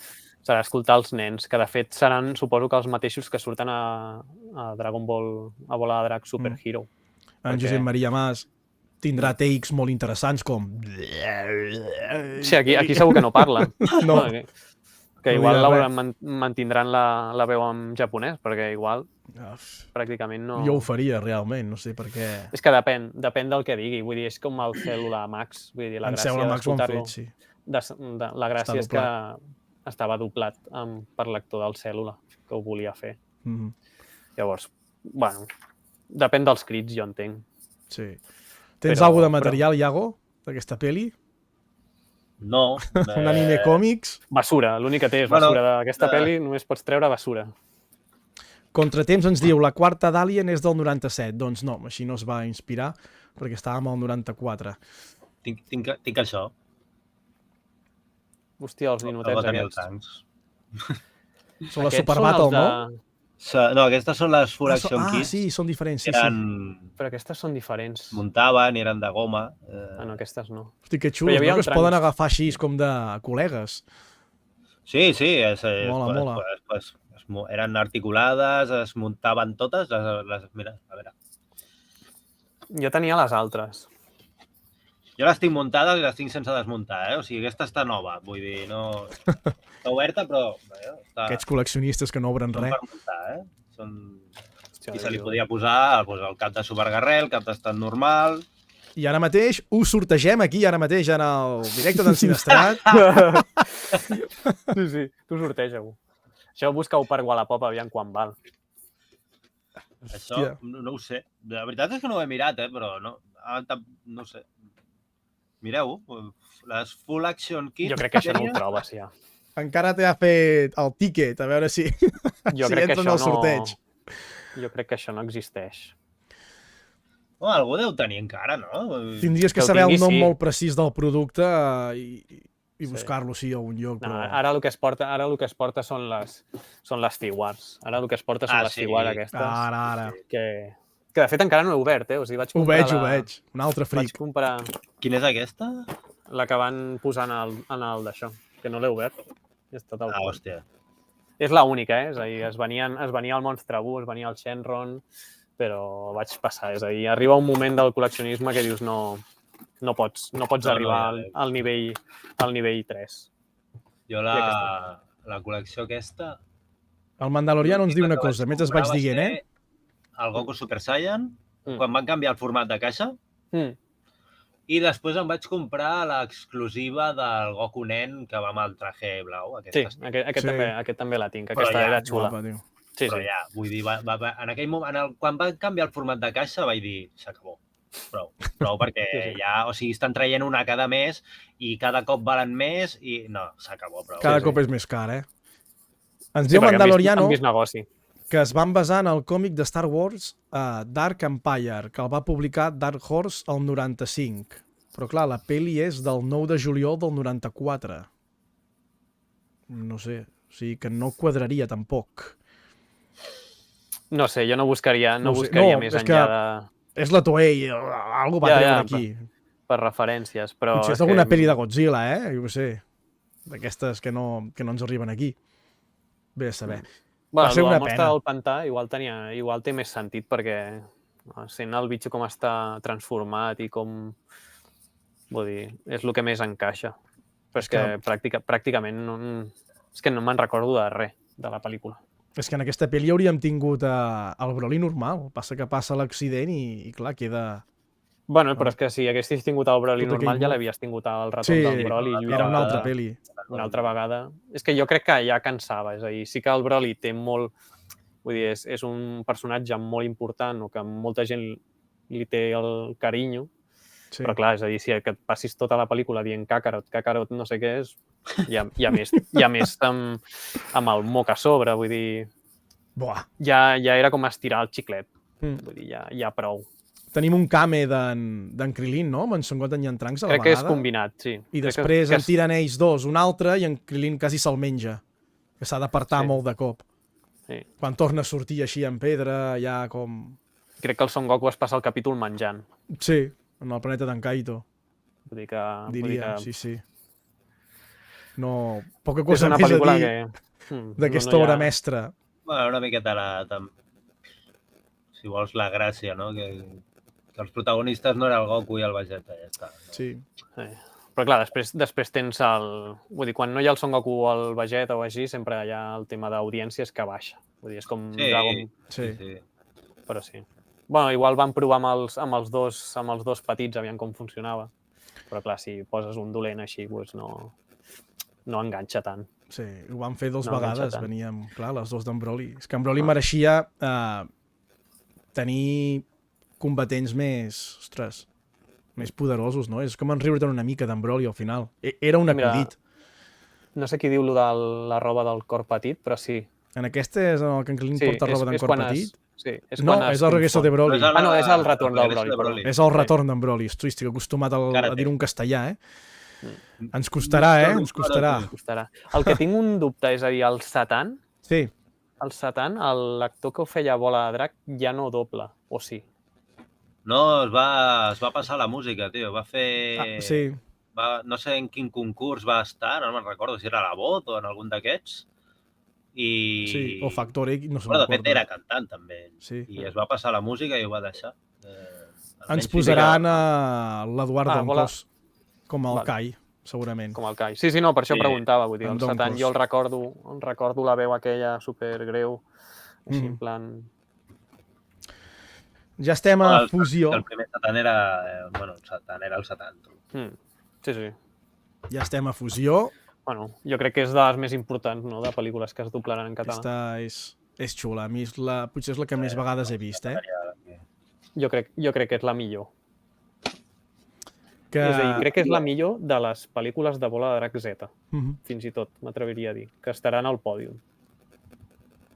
serà escoltar els nens, que de fet seran, suposo que els mateixos que surten a Dragon Ball, a Bola de Drac Super Hero. En Josep Maria Mas tindrà takes molt interessants com... Sí, aquí segur que no parla. No. Que igual mantindran la veu en japonès, perquè igual pràcticament no... Jo ho faria, realment, no sé per què... És que depèn del que digui, vull dir, és com el Cèl·lula Max, vull dir, la gràcia d'escoltar-lo... Sí. La gràcia és que estava doblat per l'actor del Cèl·lula, que ho volia fer. Llavors, bueno, depèn dels crits, jo entenc. Sí. Tens alguna de material, Iago, d'aquesta pel·li? No. Un anime còmics? Basura, l'únic que té és basura d'aquesta pel·li, només pots treure basura. Contratemps ens diu, la quarta d'Alien és del 97. Doncs no, així no es va inspirar, perquè estàvem al 94. Tinc això. Hòstia, els ninotets aquests. Són les Super Battle, no? No, aquestes són les Full Action Kits. Sí, són diferents. Però aquestes són diferents. Muntaven, eren de goma. No, aquestes no. Hosti, que xulos, no? Que es poden agafar així com de col·legues. Sí. Mola. Eren articulades, es muntaven totes. Mira, a veure. Jo tenia les altres. Jo les tinc muntades i les tinc sense desmuntar, O sigui, aquesta està nova, vull dir, no... Està oberta, però... Aquests col·leccionistes que no obren res. Per muntar, I se li podia posar el cap de Superguerrer, el cap d'estat normal... I ara mateix ho sortegem aquí, ara mateix, en el directe d'en Sinestrat. Sí, tu sorteja-ho. Això busca-ho per Wallapop, aviam quan val. Això no ho sé. La veritat és que no ho he mirat, però no sé. Mireu, les Full Action Kits... Jo crec que això no ho trobes, ja. Encara t'ha fet el tiquet, a veure si entra en el sorteig. Jo crec que això no existeix. Algú deu tenir encara, no? Tindries que saber el nom molt precís del producte i buscar-lo, sí, a un lloc. Ara el que es porta són les Figuarts. Ara el que es porta són les Figuarts aquestes. Ara. Que de fet encara no he obert, O sigui, ho veig. Un altre fric. Vaig comprar... Quina és aquesta? La que van posar en el d'això, que no l'he obert. Hòstia. És l'única, És a dir, es venia el Monstre Bu, es venia el Shenron, però vaig passar. És a dir, arriba un moment del col·leccionisme que dius no pots arribar al nivell 3. Jo la col·lecció aquesta... El Mandaloriano ens diu una cosa, mentre vaig dient, el Goku Super Saiyan, quan van canviar el format de caixa, i després em vaig comprar l'exclusiva del Goku nen que va amb el traje blau. Sí, aquest també la tinc, aquesta era xula. Però ja, vull dir, en aquell moment, quan van canviar el format de caixa, vaig dir, s'acabó. Prou, perquè ja, o sigui, estan traient una cada mes i cada cop valen més i no, s'acabó, prou. Cada cop és més car, Ens diu Mandaloriano que es van basar en el còmic de Star Wars Dark Empire, que el va publicar Dark Horse el 95. Però clar, la pel·li és del 9 de juliol del 94. No sé, o sigui que no quadraria tampoc. No sé, jo no buscaria més enllà de... És la Toei, algú va treure aquí. Per referències, però... Potser és alguna pel·li de Godzilla, Jo ho sé. D'aquestes que no ens arriben aquí. Bé a saber. Bueno, el monstre del pantà igual té més sentit perquè sent el bitxo com està transformat i com... Vull dir, és el que més encaixa. Però és que pràcticament és que no me'n recordo de res de la pel·lícula. És que en aquesta pel·li hauríem tingut el Broly normal. Passa que passa l'accident i clar, queda Bueno, però és que si haguessis tingut el Broly Tot aquell normal, ja món. l'havies tingut el retorn Sí, del Broly. era una altra pel·li. Una altra vegada. És que jo crec que ja cansava, és a dir, sí que el Broly té molt... Vull dir, és un personatge molt important o que molta gent li té el carinyo, Sí. però clar, és a dir, si que et passis tota la pel·lícula dient Kakarot, no sé què és, ja més amb el moc a sobre, vull dir, Buah. ja era com estirar el xiclet, Mm. vull dir, ja prou. Tenim un kame d'en Krilin, no? Amb en Son Goten i en Trunks a la Crec que és vegada. combinat, sí. I Crec després que en tiren ells dos un altre i en Krilin quasi se'l menja, que s'ha d'apartar Sí. molt de cop. Sí. Quan torna a sortir així en pedra, ja com... Crec que el Son Goku es passa el capítol menjant. Sí, en el planeta d'en Kaito, Vull dir que... diria, sí, sí. No, poca És cosa una més a pel·lícula dir que... d'aquesta obra mestra. Bueno, una miqueta si vols la gràcia, no? Que els protagonistes no era el Goku i el Vegeta, ja està. Sí. Sí. Però clar, després tens el... Vull dir, quan no hi ha el Son Goku o el Vegeta o així, sempre hi ha el tema d'audiències que baixa. Vull dir, és com Dragon... Sí. Però sí. Bueno, igual van provar amb els dos petits, aviam com funcionava. Però clar, si poses un dolent així, doncs no enganxa tant. Sí, ho van fer dues No enganxa vegades, tant. veníem, clar, les dues d'en Broly. És que en Broly mereixia tenir combatents ostres, més poderosos, no? És com en riure-te'n una mica d'en Broly al final. Era un Mira, acudit. No sé qui diu lo de la roba del cor petit, però sí. En aquesta és en el que en Krilin porta roba d'en cor petit? Sí, és No, quan és el regreso de Broly. No, és el retorn del Broly. És el retorn d'en Broly. Hosti, estic acostumat a dir-ho en castellà, Ens costarà, Ens costarà. El que tinc un dubte, és a dir, el Satan, Sí. l'actor que ho feia Bola de Drac, ja no dobla, o sí? No, es va passar la música, tio. Va fer... Sí. No sé en quin concurs va estar, no me'n recordo si era la Bot o en algun d'aquests. Sí, o Factor X, no sé. Però de fet era cantant també. Sí. I es va passar la música i ho va deixar. Ens posaran l'Eduard Doncos com el Vale. Kai, segurament. Com el Kai. Sí, no, per això preguntava. Vull dir, En el Satan Doncos. jo el recordo la veu aquella supergreu, així en plan... Ja estem a fusió. El primer Satan era... Bueno, el Satan era el Satan. Sí, sí. Ja estem a fusió. Bueno, jo crec que és de les més importants, no?, de pel·lícules que es doblaran en català. Aquesta és xula. A mi potser és la que més vegades he vist, Jo crec que és la millor. Que... És a dir, crec que és la millor de les pel·lícules de Bola de Drac Z, Mhm. fins i tot, m'atreviria a dir, que estaran al pòdium.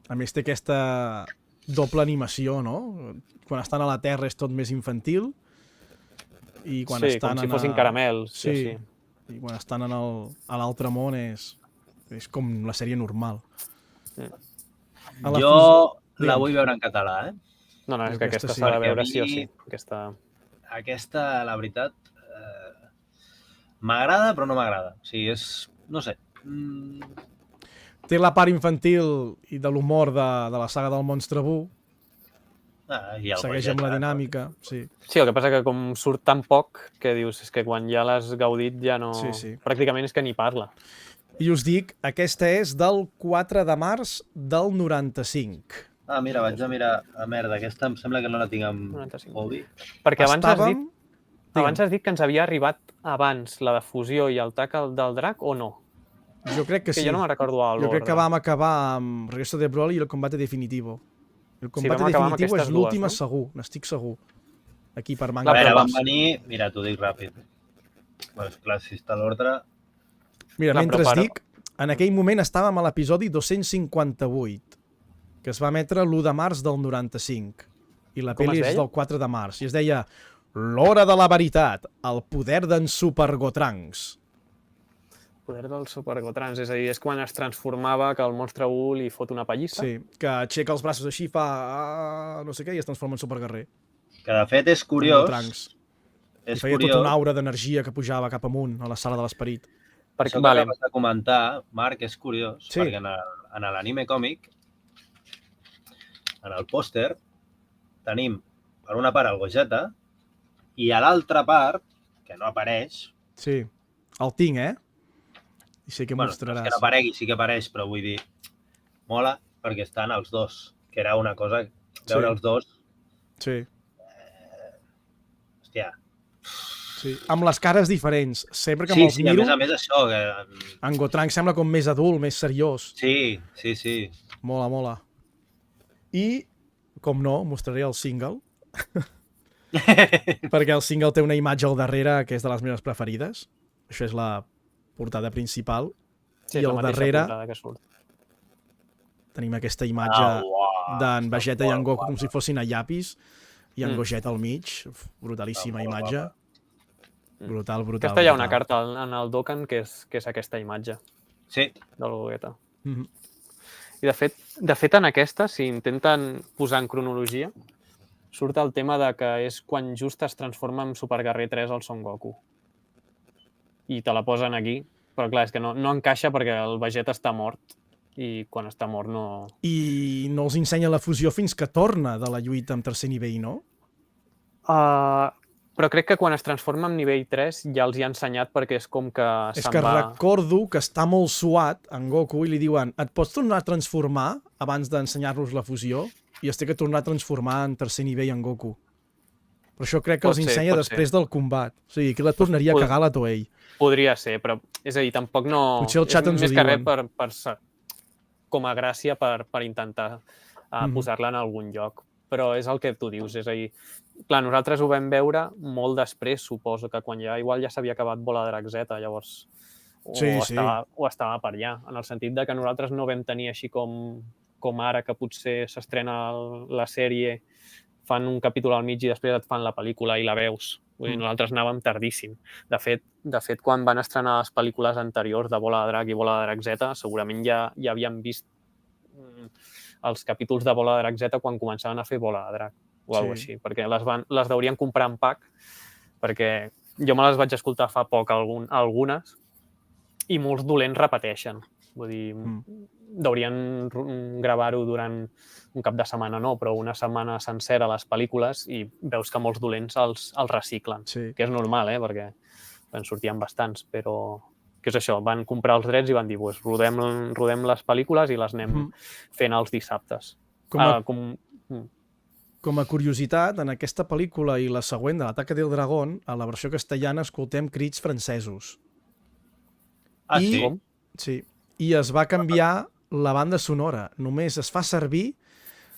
A més té aquesta doble animació, no? Quan estan a la Terra és tot més infantil i quan sí, estan com si fossin caramels. Sí. I quan estan a l'altre món és com la sèrie normal. Jo la vull veure en català, No, és que aquesta sí. s'ha de veure sí o sí. Aquesta, la veritat, m'agrada però no m'agrada. O sigui, és... no sé. Té la part infantil i de l'humor de la saga del Monstre Bu. Segueix amb la dinàmica, sí. Sí, el que passa que com surt tan poc que dius, és que quan ja l'has gaudit ja no... Sí. Pràcticament és que ni parla. I us dic, aquesta és del 4 de març del 95. Ah, mira, vaig a mirar... merda, aquesta em sembla que no la tinc amb 95. Obi. Perquè abans has dit que ens havia arribat abans la de Fusió i el Tac del Drac, o no? Jo crec que sí. Que jo no me'n recordo l'ordre. Jo crec que vam acabar amb Regreso de Broly i el Combate Definitivo. El Combate vam acabar amb Definitivo és aquestes l'última dues, segur, n'estic segur. Aquí per manga. A veure, van venir... Mira, t'ho dic ràpid. Bueno, esclar, si està l'ordre... Mira, mentre dic, en aquell moment estàvem a l'episodi 258, que es va emetre l'1 de març del 95. I la pel·li és del 4 de març. I es deia L'Hora de la Veritat, el poder d'en Super Gotranks. Poder del Super Gotrans, és a dir, és quan es transformava que el monstre 1 li fot una pallissa. Sí, que aixeca els braços així, fa no sé què, i es transforma en superguerrer. Que de fet és curiós. I feia tota una aura d'energia que pujava cap amunt a la sala de l'esperit. Això que acabes de comentar, Marc, és curiós, perquè en l'anime còmic, en el pòster, tenim per una part el Gogeta i a l'altra part, que no apareix... Sí, el tinc, I sé que mostraràs. No és que no aparegui, sí que apareix, però vull dir, mola perquè estan els dos, que era una cosa, veure els dos... Sí. Hòstia, Sí, amb les cares diferents. Sempre que Sí, me'ls sí, a miro, més això, que... en Gotrank sembla com més adult, més seriós. Sí, sí, sí. Mola, mola. I, com no, mostraré el single, perquè el single té una imatge al darrere que és de les meves preferides. Això és la portada principal. Sí, I és la al mateixa darrere portada que surt. tenim aquesta imatge d'en Vegeta i en Goku com si guapa. fossin a llapis i en Mm. Gogeta al mig. Uf, brutalíssima Està molt imatge. guapa. Brutal, brutal. Aquesta hi ha una brutal. carta en el Dokkan que és aquesta imatge Sí, del Gogeta. Mhm. I de fet en aquesta, si intenten posar en cronologia, surt el tema de que és quan just es transforma en Super Guerrer 3 al Son Goku. I te la posen aquí, però clar, és que no encaixa perquè el Vegeta està mort i quan està mort no... I no els ensenya la fusió fins que torna de la lluita amb tercer nivell, no? Però crec que quan es transforma en nivell 3 ja els hi ha ensenyat perquè és com que És se'n que va... recordo que està molt suat en Goku i li diuen et pots tornar a transformar abans d'ensenyar-los la fusió? I es té que tornar a transformar en tercer nivell en Goku. Per això crec que Pot els ser, ensenya pot després ser. del combat. O sigui, que la tornaria a cagar la Toei. Podria ser, però és a dir, tampoc no... Potser el xat ens ho és més que res diuen. com a gràcia per intentar posar-la en algun lloc. Però és el que tu dius, és a dir, clar, nosaltres ho vam veure molt després, suposo, que quan igual ja s'havia acabat Bola Drac Z, llavors Sí, sí. estava per allà, en el sentit de que nosaltres no vam tenir així com ara, que potser s'estrena la sèrie, fan un capítol al mig i després et fan la pel·lícula i la veus. Vull dir, nosaltres anàvem tardíssim. De fet, quan van estrenar les pel·lícules anteriors de Bola de Drac i Bola de Drac Z, segurament ja havíem vist els capítols de Bola de Drac Z quan començaven a fer Bola de Drac o alguna cosa així, perquè les deurien comprar en pack, perquè jo me les vaig escoltar fa poc algunes i molts dolents repeteixen. Vull dir, deurien gravar-ho durant un cap de setmana, no, però una setmana sencera les pel·lícules i veus que molts dolents els reciclen, Sí. que és normal, perquè en sortien bastants, però que és això, van comprar els drets i van dir, pues, rodem les pel·lícules i les anem fent els dissabtes. Com a curiositat, en aquesta pel·lícula i la següent de l'Ataque del Dragón, a la versió castellana escoltem crits francesos. Ah, sí? Com? Sí. I es va canviar la banda sonora. Només es fa servir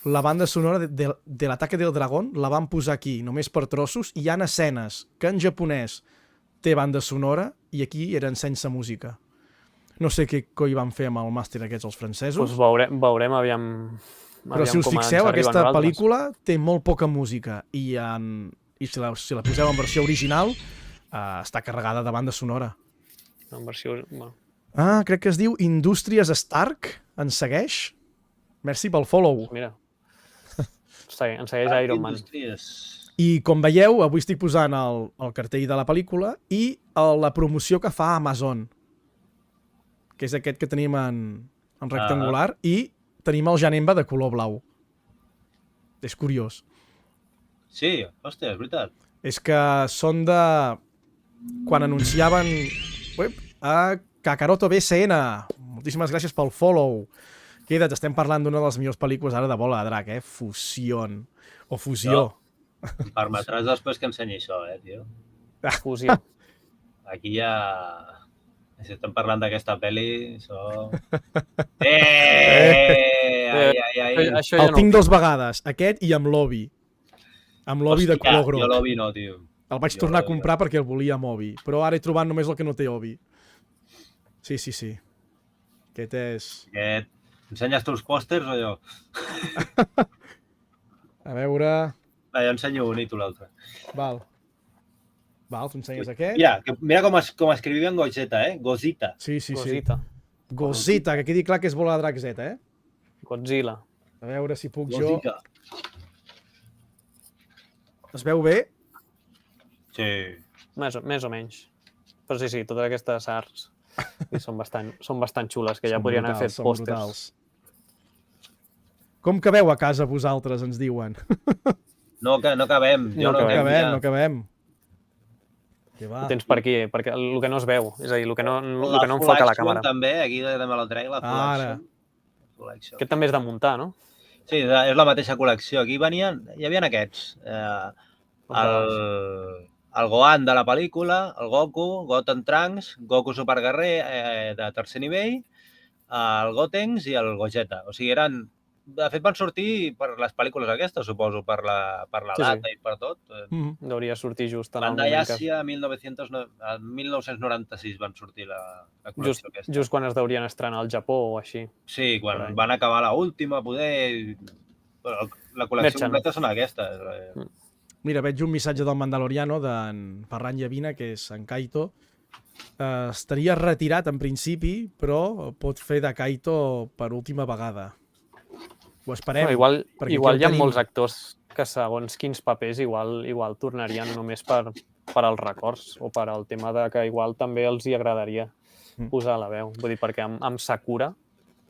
la banda sonora de l'Ataque del Dragón, la van posar aquí, només per trossos, i hi ha escenes que en japonès té banda sonora i aquí eren sense música. No sé què coi van fer amb el màster aquests, els francesos. Doncs veurem aviam però si us fixeu, aquesta pel·lícula té molt poca música i si la poseu en versió original està carregada de banda sonora. En versió... Bueno. Crec que es diu Indústries Stark. Ens segueix? Merci pel follow. Mira, ens segueix Iron Man. I com veieu, avui estic posant el cartell de la pel·lícula i la promoció que fa Amazon, que és aquest que tenim en rectangular, i tenim el Janemba de color blau. És curiós. Sí, hòstia, és veritat. És que són de... Quan anunciaven... Kakaroto BCN, moltíssimes gràcies pel follow. Queda't, estem parlant d'una de les millors pel·lícules ara de Bola de Drac, Fusió. O Fusió. Em permetràs després que ensenyi això, tio. Fusió. Aquí ja... Si estem parlant d'aquesta pel·li, això... El tinc dues vegades, aquest i amb l'Obi. Amb l'Obi de color groc. Jo l'Obi no, tio. El vaig tornar a comprar perquè el volia amb Obi, però ara he trobat només el que no té Obi. Sí. Aquest és... Ensenyes tu els pòsters o jo? A veure... Jo ensenyo un i tu l'altre. Val, tu ensenyes aquest. Mira com escrivien Gogeta, Gozita. Sí. Gozita. Gozita, que quedi clar que és Bola de Drac Z, Godzilla. A veure si puc Gozita. Es veu bé? Sí. Més o menys. Però sí, totes aquestes arts són bastant xules, que ja podrien haver fet pòsters. Com que veu a casa vosaltres, ens diuen? No cabem. No cabem. Ho tens per aquí, perquè el que no es veu, és a dir, el que no enfoca la càmera. També, aquí també la trec, la Collection. Aquest també és de muntar, no? Sí, és la mateixa col·lecció. Aquí hi havia aquests. el Gohan de la pel·lícula, el Goku, Goten Trunks, Goku Superguerrer de tercer nivell, el Gotenks i el Gogeta. O sigui, de fet, van sortir per les pel·lícules aquestes, suposo, per la data i per tot. Hauria sortir just en el Bandai moment que... Àsia, 1996 van sortir la col·lecció aquesta. Just quan es deurien estrenar al Japó o així. Sí, quan van acabar l'última, poder... La col·lecció completa són aquestes. Mira, veig un missatge del Mandaloriano d'en Ferran Llavina, que és en Kaito. Estaria retirat en principi, però pot fer de Kaito per última vegada. Ho esperem. Igual hi ha molts actors que segons quins papers igual tornarien només per als records o per al tema de que igual també els hi agradaria posar la veu. Vull dir, perquè amb Sakura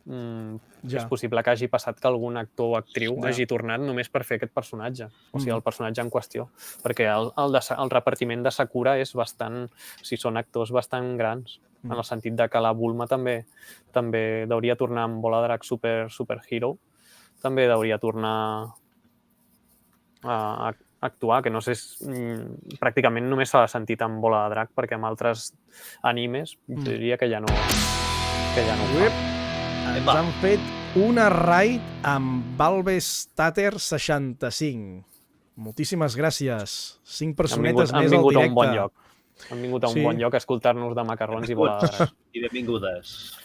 és possible que hagi passat que algun actor o actriu hagi tornat només per fer aquest personatge, o sigui, el personatge en qüestió, perquè el repartiment de Sakura és bastant, si són actors bastant grans, en el sentit de que la Bulma també hauria tornar amb Bola Drac Super Hero, també hauria tornar a actuar, que no sé, pràcticament només s'ha sentit amb Bola de Drac, perquè en altres animes diria que ja no ho fa. Ens han fet una raid amb Valvestater 65. Moltíssimes gràcies. 5 personetes més al directe. Han vingut a un bon lloc a escoltar-nos de macarrons i Bola de Drac. I benvingudes.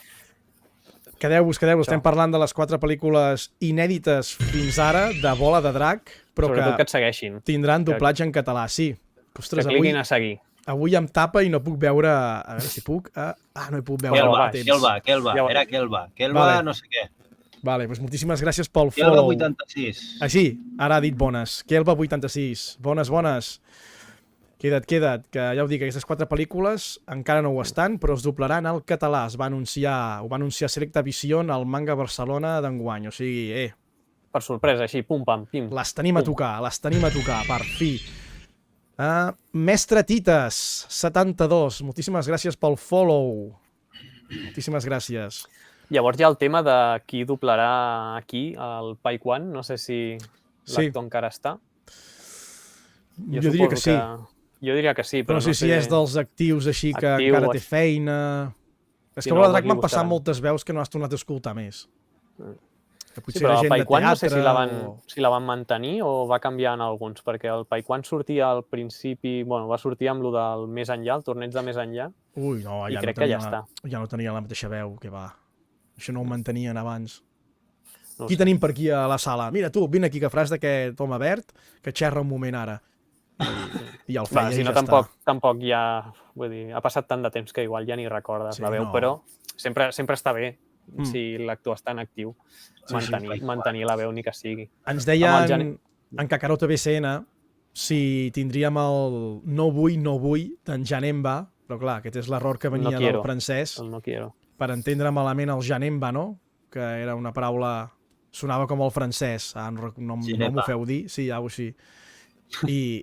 Quedeu-vos, estem parlant de les 4 pel·lícules inèdites fins ara de Bola de Drac, però sobretot que et segueixin. Tindran doblatge en català, sí. Ostres, que cliquin a seguir. Avui em tapa i no puc veure... A veure si puc... no he pogut veure. Kelva, era Kelva. Kelva no sé què. Vale, doncs moltíssimes gràcies pel follow. Kelva 86. Així, ara ha dit bones. Kelva 86. Bones. Queda't, que ja ho dic, aquestes 4 pel·lícules encara no ho estan, però es doblaran al català. Ho va anunciar Selecta Vision al Manga Barcelona d'enguany. O sigui, per sorpresa, així, pum, pam, pim. Les tenim a tocar, per fi. Mestre Tites, 72. Moltíssimes gràcies pel follow. Moltíssimes gràcies. Llavors hi ha el tema de qui doblarà aquí, el Pai Quan. No sé si l'actor encara està. Jo diria que sí. Jo diria que sí, però no sé si és dels actius així que encara té feina... És que a Bola de Drac m'han passat moltes veus que no has tornat a escoltar més. Sí, però el Pai Quan no sé si la van mantenir o va canviar en alguns, perquè el Pai Quan sortia al principi... Bueno, va sortir amb el del Més Enllà, el torneig de Més Enllà, i crec que ja està. Ja no tenia la mateixa veu, que va. Això no ho mantenien abans. Qui tenim per aquí a la sala? Mira tu, vine aquí que faràs d'aquest home verd que xerra un moment ara. I el feia i ja està. Tampoc ja... Vull dir, ha passat tant de temps que igual ja ni recordes la veu, però sempre està bé, si l'actor està en actiu, mantenir la veu ni que sigui. Ens deien en Kakaroto BCN si tindríem el no vull d'en Janemba, però clar, aquest és l'error que venia del francès. Per entendre malament el Janemba, no? Que era una paraula... Sonava com el francès. No m'ho feu dir? Sí, ja ho sí. I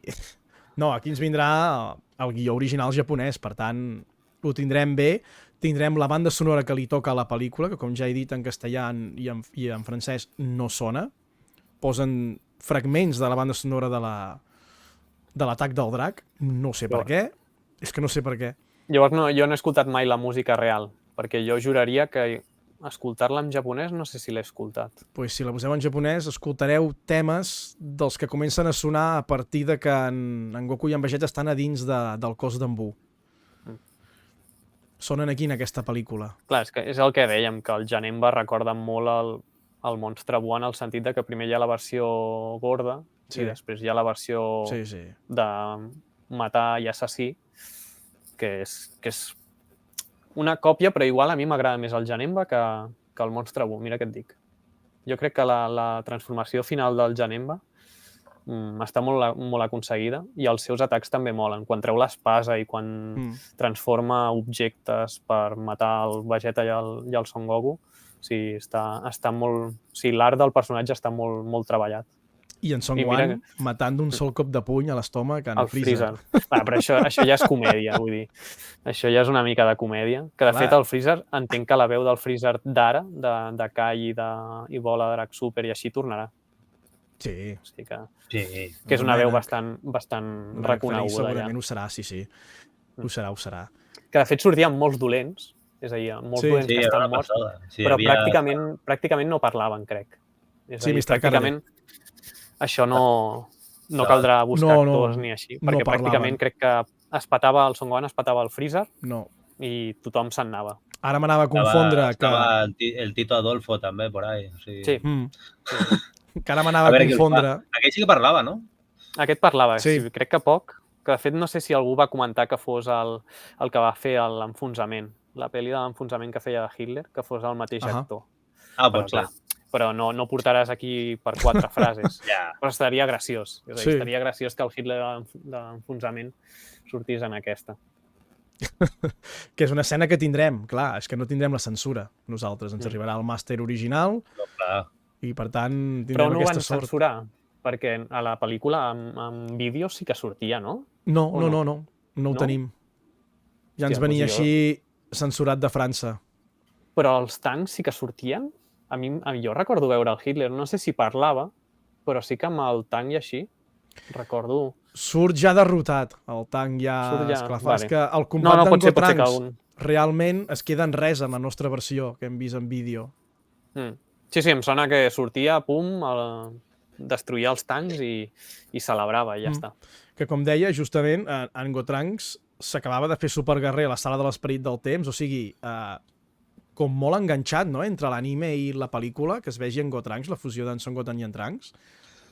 no, aquí ens vindrà el guió original japonès, per tant ho tindrem bé, tindrem la banda sonora que li toca a la pel·lícula, que com ja he dit en castellà i en francès no sona, posen fragments de la banda sonora de l'Atac del Drac, no sé per què, és que no sé per què. Llavors jo no he escoltat mai la música real, perquè jo juraria que escoltar-la en japonès no sé si l'he escoltat. Pues si la poseu en japonès escoltareu temes dels que comencen a sonar a partir de que en Goku i en Vegeta estan a dins del cos d'en Buu. Sonen aquí en aquesta pel·lícula. Clar, és el que dèiem, que el Janemba recorda molt el monstre Buu en el sentit de que primer hi ha la versió gorda i després hi ha la versió de matar i assassí, que és una còpia, però igual a mi m'agrada més el Janemba que el monstre Buu, mira què et dic. Jo crec que la transformació final del Janemba està molt aconseguida i els seus atacs també molen. Quan treu l'espasa i quan transforma objectes per matar el Vegeta i el Son Goku, està molt... l'art del personatge està molt treballat. I en Son Gohan matant d'un sol cop de puny a l'estómac en Freezer. Però això ja és comèdia, vull dir. Això ja és una mica de comèdia. Que, de fet, el Freezer, entenc que la veu del Freezer d'ara, de Kai i Bola, Drac Super, i així tornarà. Sí. Hosti, que Sí. és una veu bastant Ferrer reconeguda. segurament Ja. ho serà, sí. Ho serà. Que de fet sortien molts dolents, és a dir, molts dolents que era estan una morts, passada. Sí, però pràcticament no parlaven, crec. És a Sí, dir, Mr. pràcticament això no caldrà buscar actors ni així, no perquè parlaven. pràcticament crec que el Son Gohan es petava el Freezer No. i tothom se'n anava. Ara m'anava a confondre Estava el Tito Adolfo també, por ahí. O sigui... Sí. Que ara m'anava a confondre. Aquell sí que parlava, no? Aquest parlava, Sí. sí, crec que poc, que de fet no sé si algú va comentar que fos el que va fer l'enfonsament, la pel·li de l'enfonsament que feia de Hitler, que fos el mateix actor. Pot ser. Però no portaràs aquí per 4 frases. Però estaria graciós. És a dir, estaria graciós que el Hitler de l'enfonsament sortís en aquesta. Que és una escena que tindrem, clar, és que no tindrem la censura. Nosaltres ens arribarà el màster original i per tant tindrem aquesta sort. Però no ho van censurar, perquè a la pel·lícula en vídeo sí que sortia, no? No ho tenim. Ja ens venia així censurat de França. Però els tancs sí que sortien? Jo recordo veure el Hitler, no sé si parlava, però sí que amb el tanc i així recordo... Surt ja derrotat, el tanc ja... Esclar, és que el combat d'en Gotranks realment es queda en res en la nostra versió que hem vist en vídeo. Sí, em sona que sortia, pum, destruïa els tancs i celebrava i ja està. Que com deia, justament, en Gotranks s'acabava de fer superguerrer a la sala de l'esperit del temps, o sigui, com molt enganxat, no?, entre l'anime i la pel·lícula, que es vegi en Gotranks, la fusió d'en Son Goten i en Trunks.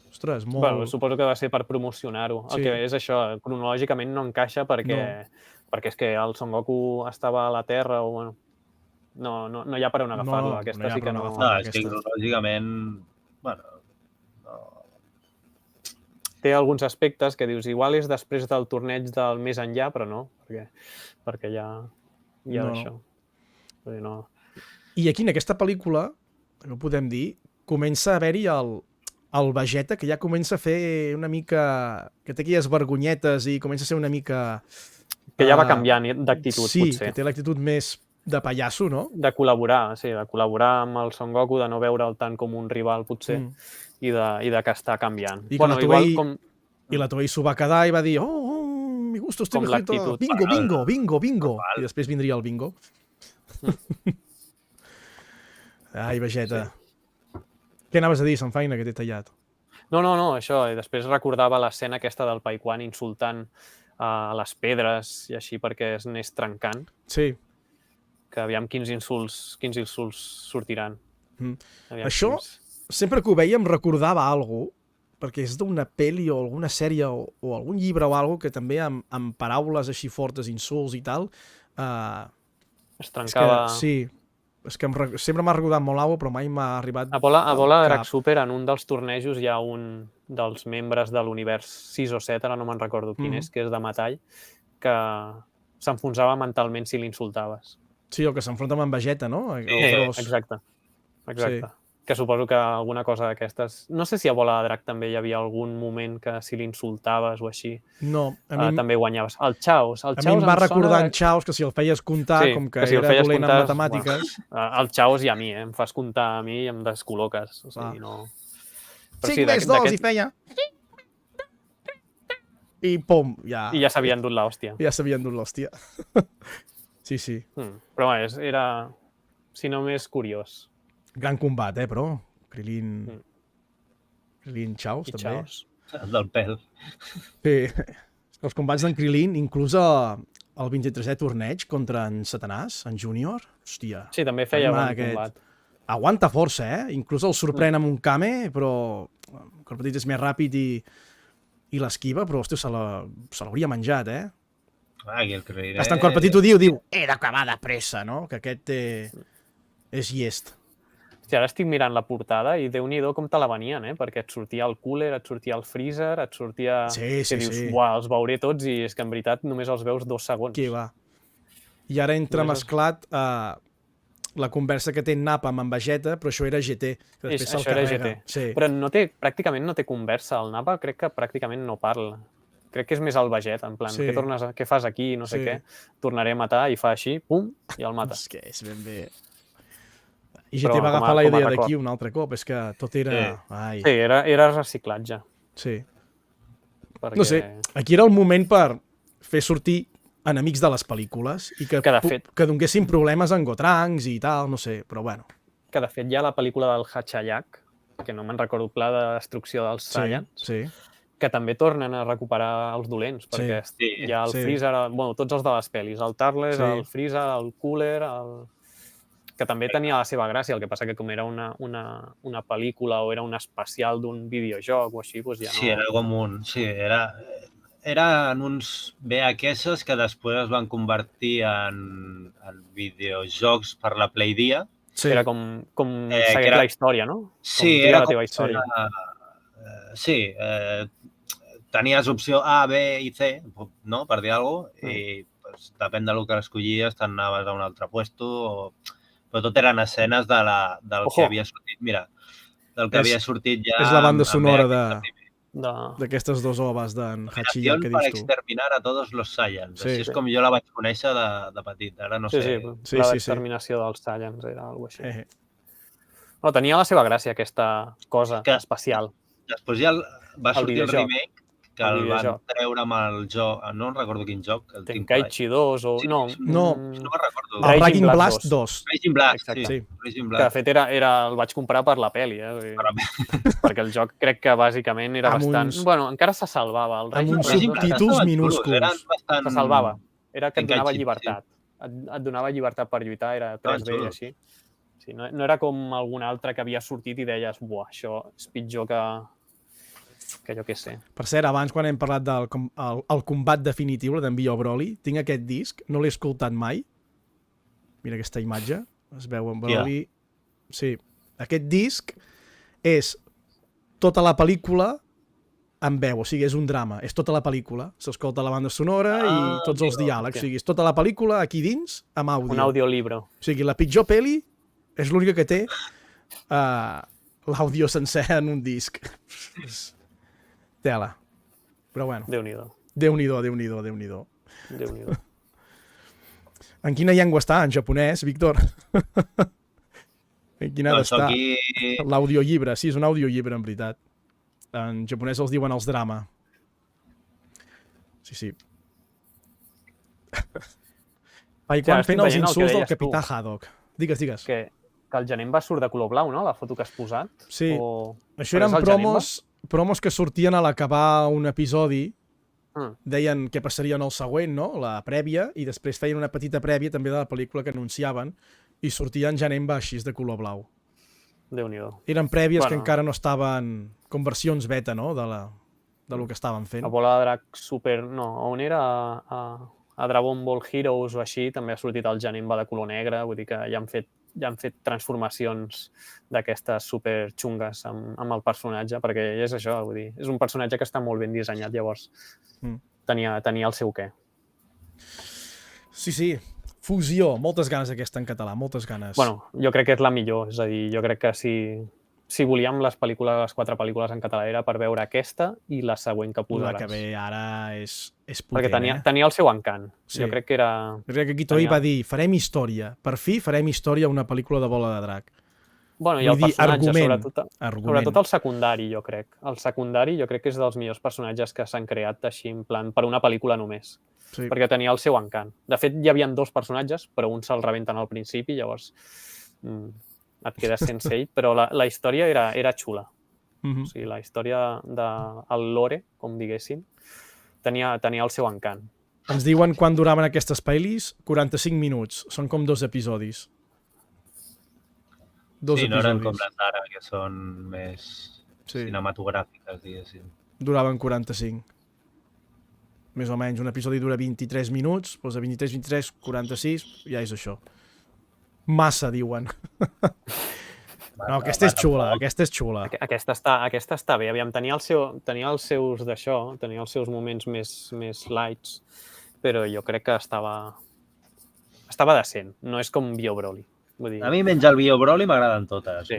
Ostres, molt... Bueno, suposo que va ser per promocionar-ho. El que és això, cronològicament no encaixa perquè és que el Son Goku estava a la Terra o, bueno, no hi ha per on agafar-lo. Aquesta sí que no... No, és que cronològicament... Bueno... Té alguns aspectes que dius, igual és després del torneig del més enllà, però no, perquè hi ha d'això. No. I aquí, en aquesta pel·lícula, no ho podem dir, comença a haver-hi el Vegeta, que ja comença a fer una mica... que té aquelles vergonyetes i comença a ser una mica... Que ja va canviant d'actitud, potser. Sí, que té l'actitud més de pallasso, no? De col·laborar amb el Son Goku, de no veure'l tant com un rival, potser, i de que està canviant. I la Toei s'ho va quedar i va dir mi gusta este viejito, bingo. I després vindria el bingo. Ai, Vegeta. Què anaves a dir, Sanfaina, que t'he tallat? No, això. I després recordava l'escena aquesta del Pai Quan insultant a les pedres i així perquè es anés trencant. Sí. Que aviam quins insults sortiran. Això, sempre que ho veiem, recordava alguna cosa, perquè és d'una pel·li o alguna sèrie o algun llibre o alguna cosa que també amb paraules així fortes, insults i tal... Es trencava... És que sempre m'ha recordat molt alguna cosa, però mai m'ha arribat... A Bola Drag Super, en un dels tornejos, hi ha un dels membres de l'univers 6 o 7, ara no me'n recordo quin és, que és de metall, que s'enfonsava mentalment si l'insultaves. Sí, el que s'enfronta amb en Vegeta, no? Exacte. Sí. Que suposo que alguna cosa d'aquestes... No sé si a Bola de Drac també hi havia algun moment que si l'insultaves o així també guanyaves. El Chaos. A mi em va recordar en Chaos que si el feies comptar, com que era dolent en matemàtiques... El Chaos i a mi, em fas comptar a mi i em descol·loques. O sigui, no... 5 més 2 i feia... I pum, ja... I ja s'havia endut l'hòstia. Ja s'havia endut l'hòstia. Sí. Però era, si no més, curiós. Gran combat, però. Krilin Chaos, també. Chaos. El del pèl. Sí. Els combats d'en Krilin, inclús el 23è torneig contra en Satanàs, en Júnior. Hòstia. Sí, també feia bon combat. Aguanta força, Inclús el sorprèn amb un Kame, però el Corpetit és més ràpid i l'esquiva, però, hòstia, se l'hauria menjat, Hasta en Corpetit ho diu, he d'acabar de pressa, no? Que aquest és llest. Hòstia, ara estic mirant la portada i Déu-n'hi-do com te la venien, perquè et sortia el Cooler, et sortia el Freezer, et sortia... Sí. Dius, uah, els veuré tots i és que en veritat només els veus 2 segons. Qui va? I ara entra mesclat la conversa que té Nappa amb en Vegeta, però això era GT. Que això era GT. Sí. Però pràcticament no té conversa. El Nappa crec que pràcticament no parla. Crec que és més el Vegeta, en plan, què fas aquí, no sé què. Tornaré a matar i fa així, pum, i el mata. És que és ben bé... I GT va agafar la idea d'aquí un altre cop, és que tot era... Ai. Sí, era reciclatge. Sí. Perquè... No sé, aquí era el moment per fer sortir enemics de les pel·lícules i que donguessin problemes en Gotranks i tal, no sé, però bueno. Que de fet hi ha la pel·lícula del Hachayak, que no me'n recordo, Pla de destrucció dels Saiyans, que també tornen a recuperar els dolents, perquè hi ha el Freezer, bueno, tots els de les pel·lis, el Turles, el Freezer, el Cooler, que també tenia la seva gràcia, el que passa que com era una pel·lícula o era un especial d'un videojoc o així, doncs ja no... Sí, era com un... Sí, eren uns VHS que després es van convertir en videojocs per la Playdia. Sí. Era com seguir la història, no? Sí, era la teva història. Sí, tenies opció A, B i C, no?, per dir alguna cosa, i pues, depèn del que escollies, t'anaves a un altre puesto, però tot eren escenes del que havia sortit. Mira, del que havia sortit ja... És la banda sonora d'aquestes dues oves d'en Hachiyak que dius tu. Per exterminar a tots els Saiyans. Així és com jo la vaig conèixer de petit. Ara no sé... Sí, la exterminació dels Saiyans era alguna cosa així. No, tenia la seva gràcia, aquesta cosa especial. Després ja va sortir el remake, que el van treure amb el joc... No recordo quin joc. Tenkaichi 2 o... No me'n recordo. El Raging Blast 2. Raging Blast, sí. Que de fet el vaig comprar per la pel·li, perquè el joc crec que bàsicament era bastant... Bueno, encara se salvava. Amb uns subtítols minúsculs. Se salvava. Era que et donava llibertat. Et donava llibertat per lluitar, era 3D i així. No era com algun altre que havia sortit i deies, buah, això és pitjor que jo què sé. Per cert, abans quan hem parlat del combat definitiu, d'en Bio Broly, tinc aquest disc, no l'he escoltat mai. Mira aquesta imatge, es veu en Broly. Sí, aquest disc és tota la pel·lícula en veu, o sigui, és un drama, és tota la pel·lícula. S'escolta la banda sonora i tots els diàlegs, o sigui, és tota la pel·lícula aquí dins amb àudio. Un audiolibro. O sigui, la pitjor pel·li és l'única que té l'àudio sencer en un disc. Tela. Però bueno. Déu-n'hi-do. Déu-n'hi-do. En quina llengua està? En japonès, Víctor? En quina ha d'estar? L'audiollibre. Sí, és un audiollibre, en veritat. En japonès els diuen els drama. Sí. I quan fent els insults del capità Haddock. Digues. Que el Janemba surt de color blau, no? La foto que has posat. Sí. Això eren promos que sortien a l'acabar un episodi. Deien què passaria en el següent, no? La prèvia, i després feien una petita prèvia també de la pel·lícula que anunciaven i sortien Janemba així de color blau. Déu-n'hi-do. Eren prèvies que encara no estaven conversions beta, no? De lo que estaven fent. A Bola de Drac Super... No, on era? A Dragon Ball Heroes o així també ha sortit el Janemba de color negre, vull dir que ja han fet transformacions d'aquestes super xungues amb el personatge, perquè és això, vull dir, és un personatge que està molt ben dissenyat, llavors tenia el seu què. Sí, fusió, moltes ganes aquesta en català, moltes ganes. Bueno, jo crec que és la millor, és a dir, jo crec que si volíem les 4 pel·lícules en català era per veure aquesta i la següent que posaràs. La que ve ara és potent, perquè tenia el seu encant. Sí. Jo crec que era... Jo crec que aquí Toei va dir, farem història. Per fi farem història a una pel·lícula de Bola de Drac. Bueno, i el personatge, sobretot el secundari, jo crec. El secundari jo crec que és dels millors personatges que s'han creat així, en plan, per una pel·lícula només. Sí. Perquè tenia el seu encant. De fet, hi havia 2 personatges, però un se'l rebenten al principi, llavors... et quedes sense ell, però la història era xula. O sigui, la història del lore, com diguéssim, tenia el seu encant. Ens diuen quan duraven aquestes pel·lis? 45 minuts. Són com 2 episodis. No eren com les d'ara, que són més cinematogràfiques, diguéssim. Duraven 45. Més o menys. Un episodi dura 23 minuts, doncs de 23, 46, ja és això. Massa, diuen. No, aquesta és xula, aquesta és xula. Aquesta està bé. Aviam, tenia els seus moments més lights, però jo crec que estava decent. No és com Bio Broly. A mi menys el Bio Broly m'agraden totes.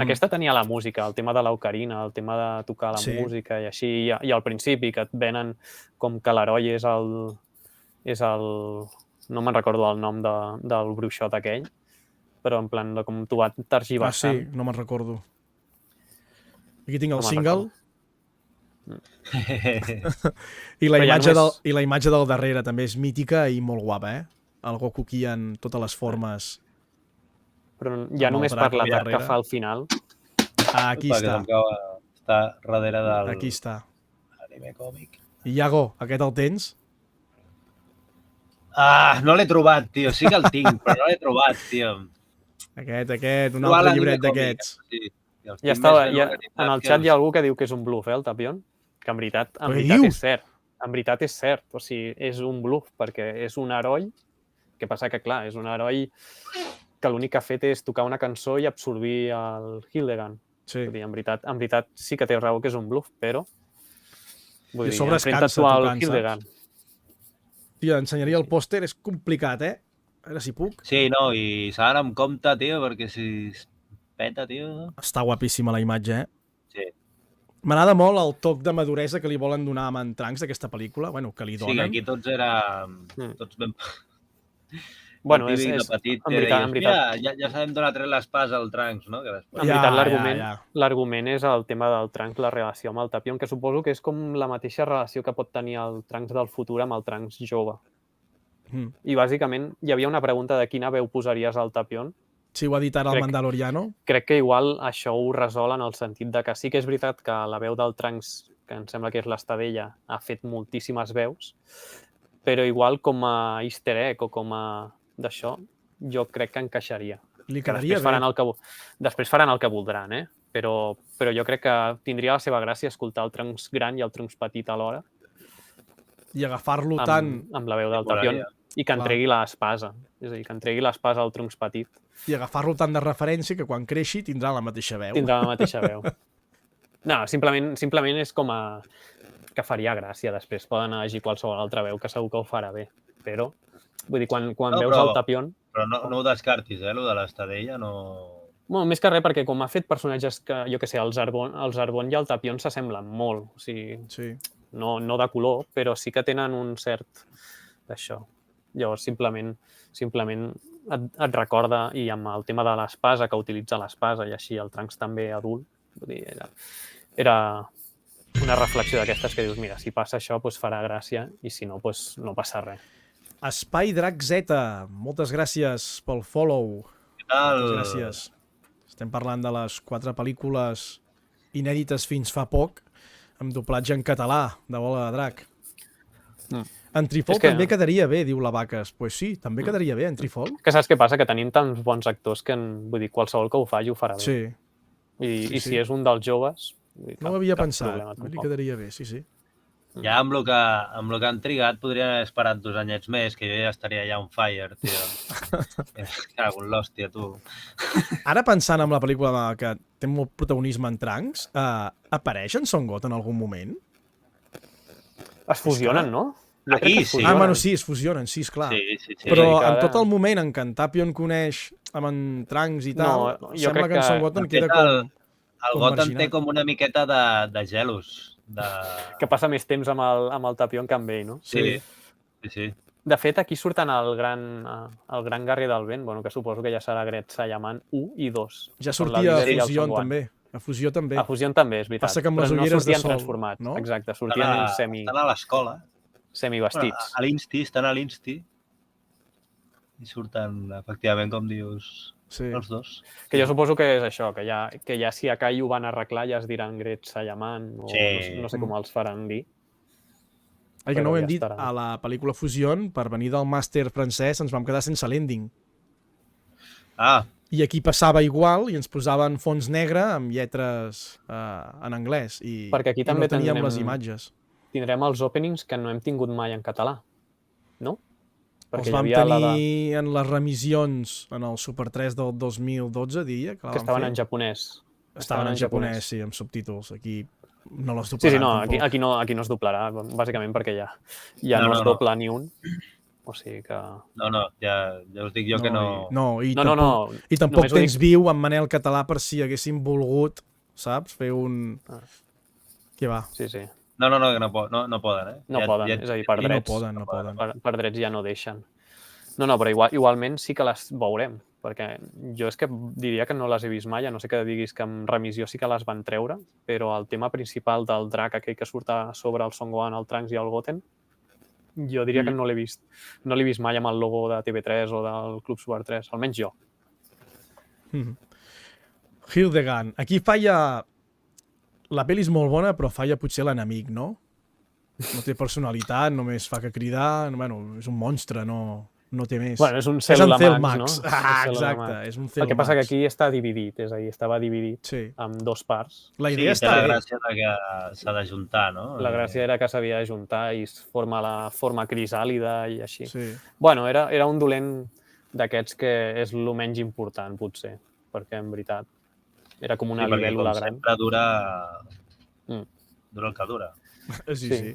Aquesta tenia la música, el tema de l'ocarina, el tema de tocar la música i així, i al principi que et venen com que l'heroi és el... No me'n recordo el nom del bruixot aquell, però en plan de com t'ho va tergiversant. sí, no me'n recordo. Aquí tinc el No me'n single i Però ja només- la imatge del darrere també és mítica i molt guapa, El Goku aquí en totes les formes. Però ja Amb el només drac per l'atac darrere. que fa al final. Aquí Perquè està, està darrere del aquí està. anime còmic. I Iago, aquest el tens? No l'he trobat, tio. Sí que el tinc, però no l'he trobat, tio. Aquest, un Trobar altre l'anime llibret còmic, d'aquests. Sí. I els Ja tinc estava, més ben ja, organitzats en el que xat els- hi ha algú que diu que és un bluff, el Tapion. Que en veritat dius? és cert. En veritat és cert. O sigui, és un bluff, perquè és un heroi. Que passa que, clar, és un heroi que l'únic que ha fet és tocar una cançó i absorbir el Hildegard. Sí. Vull dir, en veritat sí que té raó que és un bluff, però... Vull I a dir, sobre es enfrenta't cansa tu al tocant, Hildegard. Tio, ensenyaria el pòster, és complicat, A veure si puc. Sí, no, i s'ha d'anar amb compte, tio, perquè si es peta, tio... Està guapíssima la imatge, Sí. M'agrada molt el toc de maduresa que li volen donar a en Trunks d'aquesta pel·lícula, bueno, que li Sí, donen. que aquí tots érem... Tots ben... Bueno, el típic és, de petit en que veritat, deies, mira, ja sabem d'on ha tret l'espàs al Trunks, no? Que després... En veritat, ja. l'argument és el tema del Trunks, la relació amb el Tapion, que suposo que és com la mateixa relació que pot tenir el Trunks del futur amb el Trunks jove. I bàsicament hi havia una pregunta de quina veu posaries al Tapion. Si ho ha dit ara el Mandaloriano. Crec que igual això ho resol en el sentit de que sí que és veritat que la veu del Trunks, que em sembla que és l'Estadella, ha fet moltíssimes veus, però igual com a easter egg o com a d'això, jo crec que encaixaria. Li Que quedaria després faran el que voldran, però jo crec que tindria la seva gràcia escoltar el Trunks gran i el Trunks petit alhora. I agafar-lo tant... Amb la veu del Tapion i que entregui l'espasa. És a dir, que entregui l'espasa al Trunks petit. I agafar-lo tant de referència que quan creixi tindrà la mateixa veu. Tindrà la mateixa veu. No, simplement és com a... que faria gràcia. Després poden elegir qualsevol altra veu, que segur que ho farà bé. Però, vull dir, quan veus el Tapion... Però no ho descartis, lo de l'Estadella no... Bueno, més que res, perquè com ha fet personatges que, jo què sé, el Zarbon i el Tapion s'assemblen molt. O sigui, sí. no de color, però sí que tenen un cert d'això. Llavors, simplement et recorda, i amb el tema de l'espasa, que utilitza l'espasa, i així el Trunks també adult, vull dir, era una reflexió d'aquestes que dius, mira, si passa això, doncs farà gràcia, i si no, doncs no passa res. Espai Drac Z, moltes gràcies pel follow. Què tal? Moltes gràcies. Estem parlant de les 4 pel·lícules inèdites fins fa poc, amb doblatge en català, de Bola de Drac. En Trifol també quedaria bé, diu la Vaques. Pues sí, també quedaria bé, en Trifol. Que saps què passa? Que tenim tants bons actors que, vull dir, qualsevol que ho faci ho farà bé. Sí. I si és un dels joves... No ho havia pensat, li quedaria bé, sí. Ja amb el que han trigat podrien haver esperat 2 anyets més, que jo ja estaria ja on fire, tio. Cago en l'hòstia, tu. Ara pensant en la pel·lícula que té molt protagonisme en Trunks, apareix en Son Goten en algun moment? Es fusionen, no? Aquí sí. Bueno, sí, es fusionen, sí, esclar. Sí. Però en tot el moment en què en Tapion coneix amb en Trunks i tal, sembla que en Son Goten queda com... El Goten té com una miqueta de gelos. Que passa més temps amb el Tapion que amb ell, no? Sí. De fet, aquí surten el gran guerrer del vent, bueno, que suposo que ja serà Gret Sayaman 1 i 2. Ja sortia a Fusió també. A Fusió també. A Fusió també, és veritat. Passa que amb les ulleres de sol, transformats, no? Exacte, sortien Estan a l'escola. Semivestits. A l'Insti, estan a l'Insti. I surten, efectivament, com dius, els dos. Que jo suposo que és això, que ja si a Kai ho van arreglar ja es diran Gret Sayaman, o no sé com els faran dir. Que no ho hem dit, a la pel·lícula Fusion, per venir del màster francès, ens vam quedar sense l'ending. I aquí passava igual, i ens posaven fons negre amb lletres en anglès, i no teníem les imatges. Tindrem els openings que no hem tingut mai en català, no? Els vam tenir en les remissions en el Super 3 del 2012, diria. Que estaven en japonès. Estaven en japonès, sí, amb subtítols. Aquí no les doblaran. Sí, no, aquí no es doblarà, bàsicament perquè ja no es dobla ni un. O sigui que... No, ja us dic jo que no... I tampoc tens viu en Manel Català per si haguéssim volgut, saps? Fer un... Què va? Sí. No, que no poden, No poden, és a dir, per drets. No poden. Per drets ja no deixen. No, però igualment sí que les veurem, perquè jo és que diria que no les he vist mai, a no sé que diguis que en remissió sí que les van treure, però el tema principal del drac aquell que surt a sobre el Son Gohan, el Trunks i el Goten, jo diria que no l'he vist. No l'he vist mai amb el logo de TV3 o del Club Super 3, almenys jo. Hildegard. Aquí falla... La pel·li és molt bona, però falla potser l'enemic, no? No té personalitat, només fa que cridar... Bueno, és un monstre, no té més. Bueno, és un Cell-Max, no? Exacte, és un Cell-Max. El que passa que aquí està dividit, és a dir, estava dividit en dos parts. La idea està bé. La gràcia que s'ha d'ajuntar, no? La gràcia era que s'havia d'ajuntar i es forma la forma crisàlida i així. Sí. Bueno, era un dolent d'aquests que és el menys important, potser, perquè en veritat era com una libèl·lula gran. Sempre dura el que dura. Sí.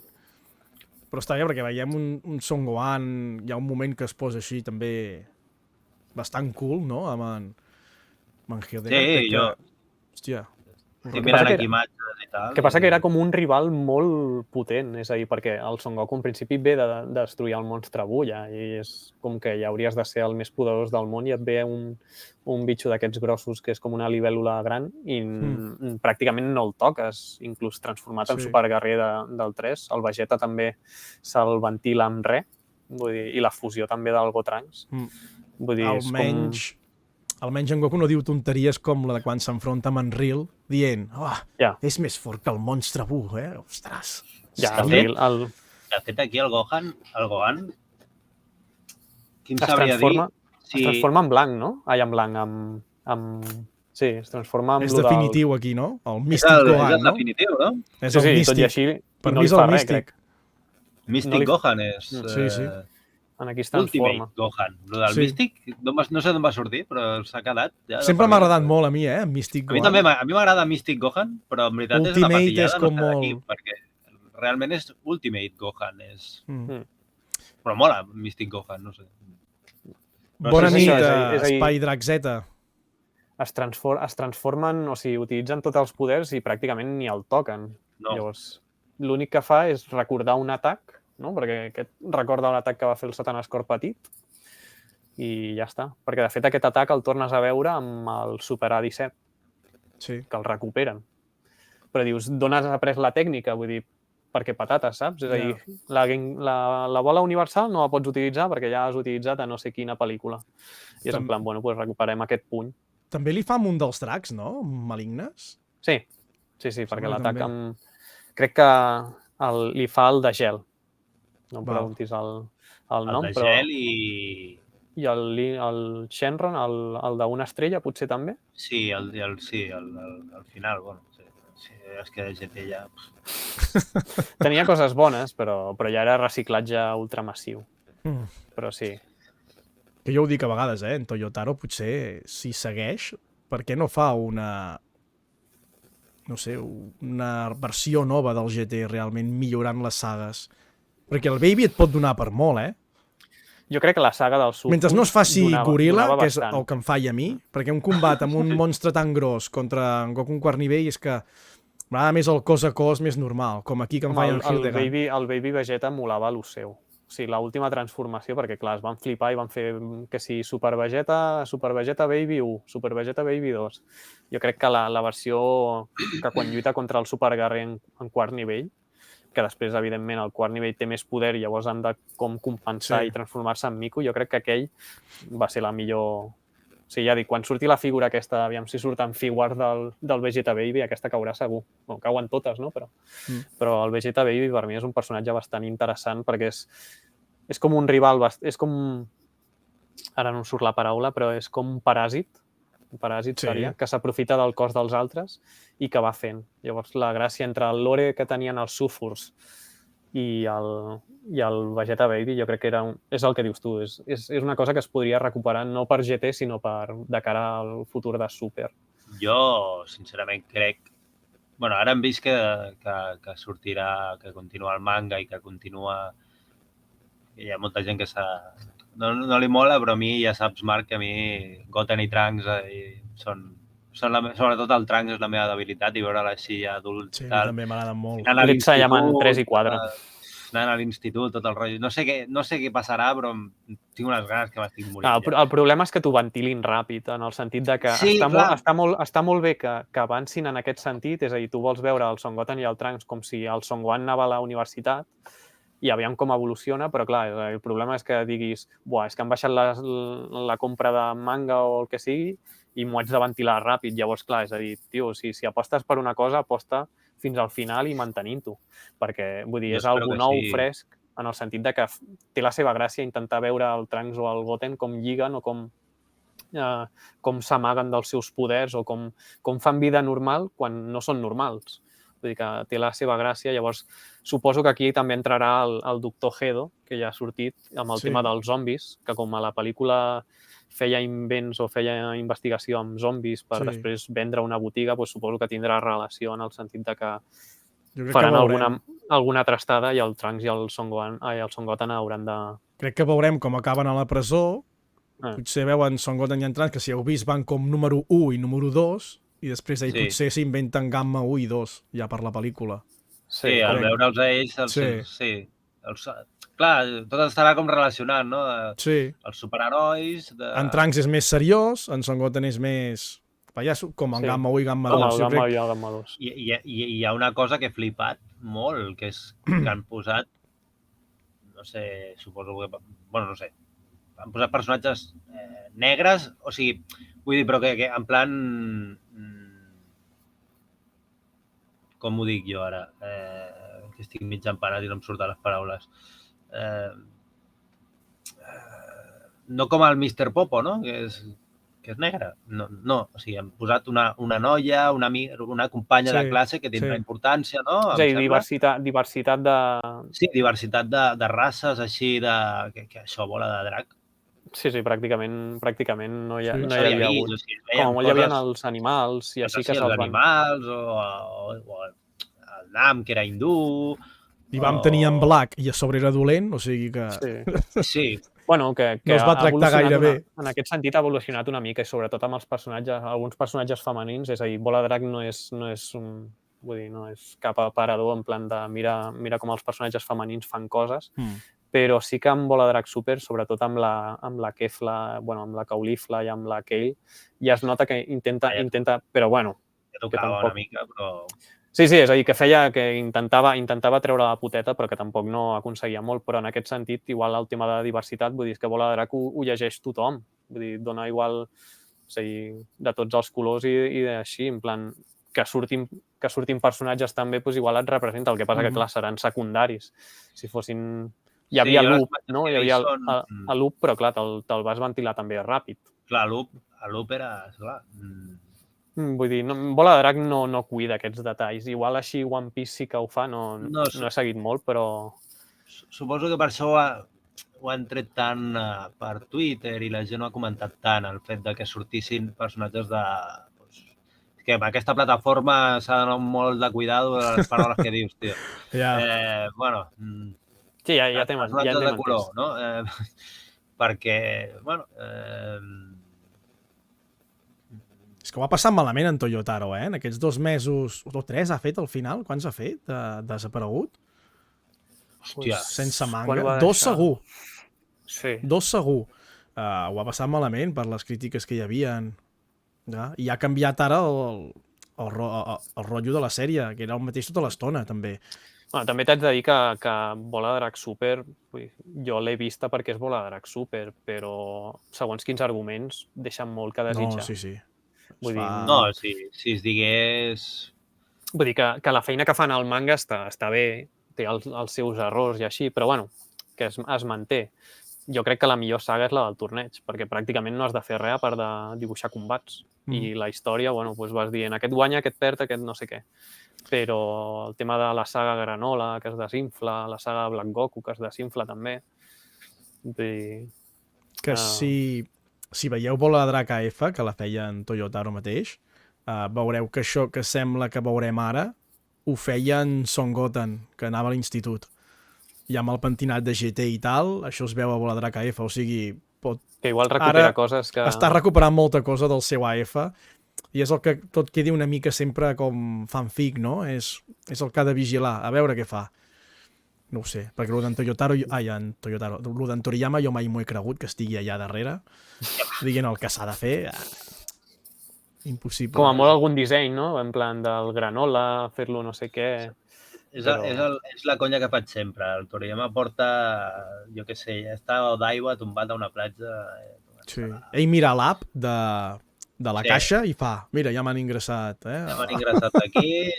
Però està bé, perquè veiem un Son Gohan, hi ha un moment que es posa així també bastant cool, no? Amb en Hildegard. Sí, jo... Hòstia. Estic mirant aquí imatges i tal. Que passa que era com un rival molt potent, és a dir, perquè el Son Goku en principi ve de destruir el monstre Bulla i és com que ja hauries de ser el més poderós del món i et ve un bitxo d'aquests grossos que és com una libèl·lula gran i pràcticament no el toques, inclús transformat en superguerrer del 3. El Vegeta també se'l ventila amb res, vull dir, i la fusió també del Gotrunks. Vull dir, almenys en Goku no diu tonteries com la de quan s'enfronta amb en Ril, dient, és més fort que el monstre Bu, ostres. De fet, aquí el Gohan, quin sabria dir? Es transforma en blanc, no? Ai, en blanc, sí, es transforma en... És definitiu aquí, no? El místic Gohan, no? És el definitiu, no? És el místic. Tot i així, per mi és el místic. Místic Gohan és... Sí. Aquí es transforma. Ultimate Gohan. Lo del místic, no sé d'on va sortir, però s'ha quedat. Sempre m'ha agradat molt a mi, Místic Gohan. A mi m'agrada Místic Gohan, però en veritat és una patillada, no sé d'aquí, perquè realment és Ultimate Gohan. Però mola Místic Gohan, no sé. Bona nit, Espai Drac Z. Es transformen, o sigui, utilitzen tots els poders i pràcticament ni el toquen. Llavors, l'únic que fa és recordar un atac, no? Perquè aquest recorda l'atac que va fer el Satanàs Cor Petit i ja està. Perquè, de fet, aquest atac el tornes a veure amb el Super A17, que el recuperen. Però dius, d'on has après la tècnica? Vull dir, perquè patates, saps? És a dir, la bola universal no la pots utilitzar perquè ja l'has utilitzat a no sé quina pel·lícula. I és en plan, bueno, doncs recuperem aquest puny. També li fa amb un dels dracs, no? Malignes? Sí, perquè l'atac crec que li fa el de gel. No em preguntis el nom, però... El de gel I el Shenron, el d'una estrella, potser també? Sí, al final, bueno, sí, és que GT ja... Tenia coses bones, però ja era reciclatge ultramassiu. Però sí. Que jo ho dic a vegades, en Toyotaro potser, si segueix, per què no fa una versió nova del GT realment millorant les sagues? Perquè el Baby et pot donar per molt, Jo crec que la saga del Super... Mentre no es faci goril·la, que és el que em falla a mi, perquè un combat amb un monstre tan gros contra en Goku un quart nivell és que m'agrada més el cos a cos més normal, com aquí que em falla en Hildegard. El Baby Vegeta molava lo seu. O sigui, l'última transformació, perquè clar, es van flipar i van fer que si Super Vegeta Baby 1, Super Vegeta Baby 2. Jo crec que la versió que quan lluita contra el Superguerrer en quart nivell, que després, evidentment, el quart nivell té més poder i llavors han de com compensar i transformar-se en Miku, jo crec que aquell va ser la millor... O sigui, ja dic, quan surti la figura aquesta, aviam si surten figures del Vegeta Baby, aquesta caurà segur. Bueno, cauen totes, no? Però el Vegeta Baby per mi és un personatge bastant interessant perquè és com un rival, és com... Ara no em surt la paraula, però és com un paràsit seria, que s'aprofita del cos dels altres i que va fent. Llavors, la gràcia entre el lore que tenien els Sufurs i el Vegeta Baby, jo crec que és el que dius tu, és una cosa que es podria recuperar no per GT, sinó de cara al futur de Super. Jo, sincerament, crec... Bueno, ara hem vist que sortirà, que continua el manga i que continua... Hi ha molta gent que no li mola, però a mi, ja saps, Marc, que a mi Goten i Trunks sobretot el Trunks és la meva debilitat i veure-la així adult. Sí, a mi també m'agrada molt. L'Elipsa llamen 3 i 4. anant a l'institut, tot el rotllo. No sé què passarà, però tinc unes ganes que m'estic morint. El problema és que t'ho ventilin ràpid, en el sentit de que Sí, està molt bé que avancin en aquest sentit, és a dir, tu vols veure el Son Goten i el Trunks com si el Son Gohan anava a la universitat i aviam com evoluciona, però clar, el problema és que diguis és que han baixat la compra de manga o el que sigui i m'ho haig de ventilar ràpid. Llavors, clar, és a dir, tio, si apostes per una cosa, aposta fins al final i mantenint-ho. Perquè, vull dir, és algo nou, fresc, en el sentit de que té la seva gràcia intentar veure el Trunks o el Goten com lliguen o com s'amaguen dels seus poders o com fan vida normal quan no són normals. Vull dir que té la seva gràcia. Llavors, suposo que aquí també entrarà el doctor Gedo, que ja ha sortit amb el tema dels zombis, que com a la pel·lícula feia invents o feia investigació amb zombis per després vendre una botiga, doncs suposo que tindrà relació en el sentit de que faran alguna trastada i el Trunks i el Son Goten hauran de... Crec que veurem com acaben a la presó. Potser veuen Son Goten i en Trunks, que si heu vist van com número 1 i número 2, i després potser s'inventen gamma 1 i 2 ja per la pel·lícula. Sí, al veure'ls a ells... Clar, tot estarà com relacionat, no? Sí. Els superherois... En Trunks és més seriós, en Son Goten és més... pallasso, com en gamma 1 i gamma 2. Com el gamma 1 i el gamma 2. I hi ha una cosa que he flipat molt, que és que han posat, no sé, suposo que... Bueno, no sé. Han posat personatges negres, o sigui, vull dir, però que en plan... Com ho dic jo ara? Que estic mig empanat i no em surten les paraules. No com el Mr. Popo, no? Que és negre. No, o sigui, han posat una noia, una companya de classe que tindrà importància, no? És a dir, diversitat de... Sí, diversitat de races, així, que això vola de drac. Sí, pràcticament no hi havia hagut. Com molt hi havia els animals i així que se'ls van... Els animals o el Nam, que era hindú... I vam tenir en Black i a sobre era dolent, o sigui que... Sí. Bueno, que no es va tractar gaire bé. En aquest sentit ha evolucionat una mica i sobretot amb els personatges, alguns personatges femenins, és a dir, Bola Drac no és cap aparador en plan de mira com els personatges femenins fan coses, però sí que amb Bola Drac Super, sobretot amb la Kefla, bueno, amb la Caulifla i amb la Kale, ja es nota que intenta, però bueno... Ja tocava una mica, però... Sí, és a dir, que intentava treure la poteta, però que tampoc no aconseguia molt, però en aquest sentit, igual el tema de diversitat, vull dir, és que Bola Drac ho llegeix tothom, vull dir, dona igual, o sigui, de tots els colors i així, en plan, que surtin personatges també, doncs igual et representa, el que passa que, clar, seran secundaris. Si fossin... Hi havia Loop, no? Hi havia el Loop, però, clar, te'l vas ventilar també ràpid. Clar, Loop era... Clar, vull dir, Bola de Drac no cuida aquests detalls. Igual així One Piece sí que ho fa, no he seguit molt, però... Suposo que per això ho han tret tant per Twitter i la gent ho ha comentat tant, el fet de que sortissin personatges de... Que amb aquesta plataforma s'ha de donar molt de cuidado de les paraules que dius, tio. Bueno... Sí, ja t'hem entès. Personatges de color, no? Perquè, bueno... És que ho ha passat malament en Toyotaro, En aquests 2 mesos, o 3 ha fet al final? Quants ha fet? Desaparegut? Hòstia. Sense manga. 2 segur. Sí. 2 segur. Ho ha passat malament per les crítiques que hi havia. I ha canviat ara el rotllo de la sèrie, que era el mateix tota l'estona, també. Bueno, també t'haig de dir que Bola de Drac Super, jo l'he vista perquè és Bola de Drac Super, però segons quins arguments deixen molt que desitjar. No, sí. Vull dir, no, si es digués... Vull dir que la feina que fan al manga està bé, té els seus errors i així, però bueno, que es manté. Jo crec que la millor saga és la del torneig, perquè pràcticament no has de fer res a part de dibuixar combats. I la història, bueno, doncs vas dient aquest guanya, aquest perd, aquest no sé què. Però el tema de la saga Granola, que es desinfla, la saga Black Goku, que es desinfla també. Que si veieu Bola de Drac AF, que la feia en Toyotaro mateix, veureu que això que sembla que veurem ara ho feia en Son Goten, que anava a l'institut. I amb el pentinat de GT i tal, això es veu a Bola de Drac AF, o sigui... Que igual recupera coses que... Està recuperant molta cosa del seu AF, i és el que tot quedi una mica sempre com fanfic, no? És el que ha de vigilar, a veure què fa. No ho sé, perquè el d'en Toyotaro... en Toyotaro. El d'en Toriyama jo mai m'ho he cregut, que estigui allà darrere. Dient el que s'ha de fer... Impossible. Com a molt algun disseny, no? En plan del granola, fer-lo no sé què... És la conya que faig sempre. El Toriyama porta, jo què sé, ja està a Odaiba tombat a una platja... Sí. Ell mira l'app de la caixa i fa, mira, ja m'han ingressat. Ja m'han ingressat aquí,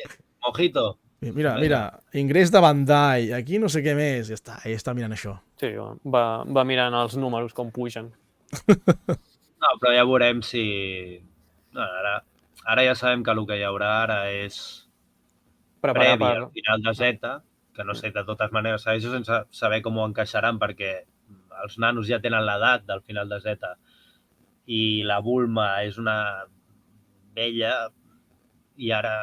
mojito. Mira, ingrés de Bandai, aquí no sé què més, ja està, ell està mirant això. Sí, va mirant els números com pugen. No, però ja veurem si... No, ara ja sabem que el que hi haurà ara és previ al final de Z, que no sé, de totes maneres, segueixo sense saber com ho encaixaran, perquè els nanos ja tenen l'edat del final de Z i la Bulma és una vella i ara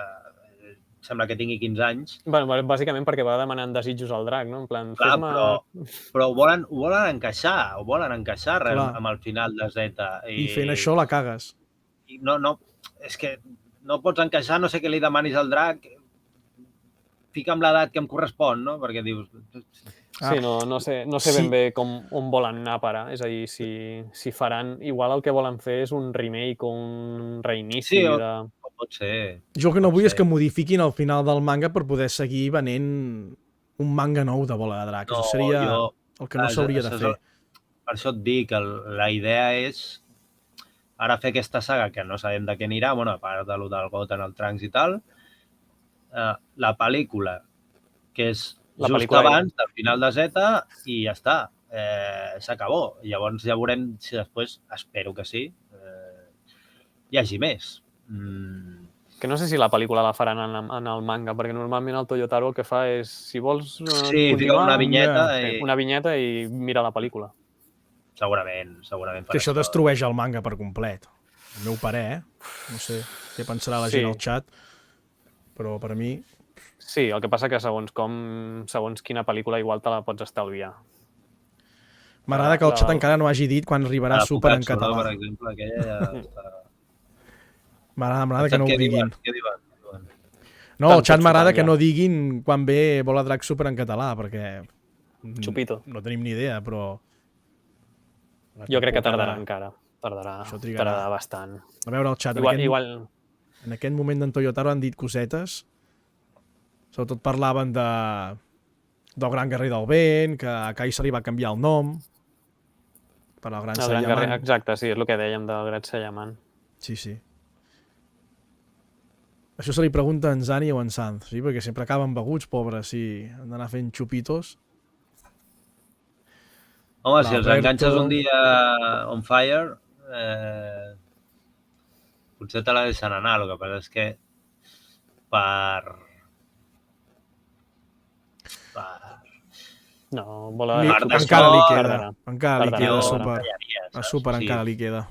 sembla que tingui 15 anys. Bueno, bàsicament perquè va demanant desitjos al drac, no? En plan, clar, però ho volen encaixar, amb el final de Z. I fent això la cagues. I no, és que no pots encaixar, no sé què li demanis al drac, fica'm l'edat que em correspon, no? Perquè dius... Sí, no sé ben bé on volen anar a parar. És a dir, si faran... Igual el que volen fer és un remake o un reinici de... Pot ser. Jo el que no vull és que modifiquin el final del manga per poder seguir venent un manga nou de Bola de Drac. Això seria el que no s'hauria de fer. Per això et dic que la idea és ara fer aquesta saga, que no sabem de què anirà, bueno, a part de lo del Goten, el Trunks i tal, la pel·lícula, que és just abans del final de Z i ja està. S'acabó. Llavors ja veurem si després, espero que sí, hi hagi més. Que no sé si la pel·lícula la faran en el manga, perquè normalment el Toyotaro el que fa és, si vols continuar, una vinyeta i mira la pel·lícula. Segurament. Que això destrueix el manga per complet. El meu parer, No sé què pensarà la gent al xat, però per mi... Sí, el que passa que segons quina pel·lícula igual te la pots estalviar. M'agrada que el xat encara no hagi dit quan arribarà Super en català. Per exemple, aquella ja està... M'agrada que no ho diguin. Què diuen? No, el xat m'agrada que no diguin quan ve Bola Drac Super en català, perquè... Xupito. No tenim ni idea, però... Jo crec que tardarà encara. Tardarà bastant. A veure el xat. En aquest moment d'en Toyotaro han dit cosetes. Sobretot parlaven del Gran Guerrer del Vent, que a Kai se li va canviar el nom per al Gran Saiyaman. Exacte, sí, és el que dèiem del Gran Saiyaman. Sí. Això se li pregunta a en Zani o en Sanz, sí? Perquè sempre acaben beguts, pobres, sí. Han d'anar fent xupitos. Home, si els enganxes un dia on fire, potser te la deixen anar. El que passa és que No, Bola encara li queda. Encara li queda Super. A Super encara li queda.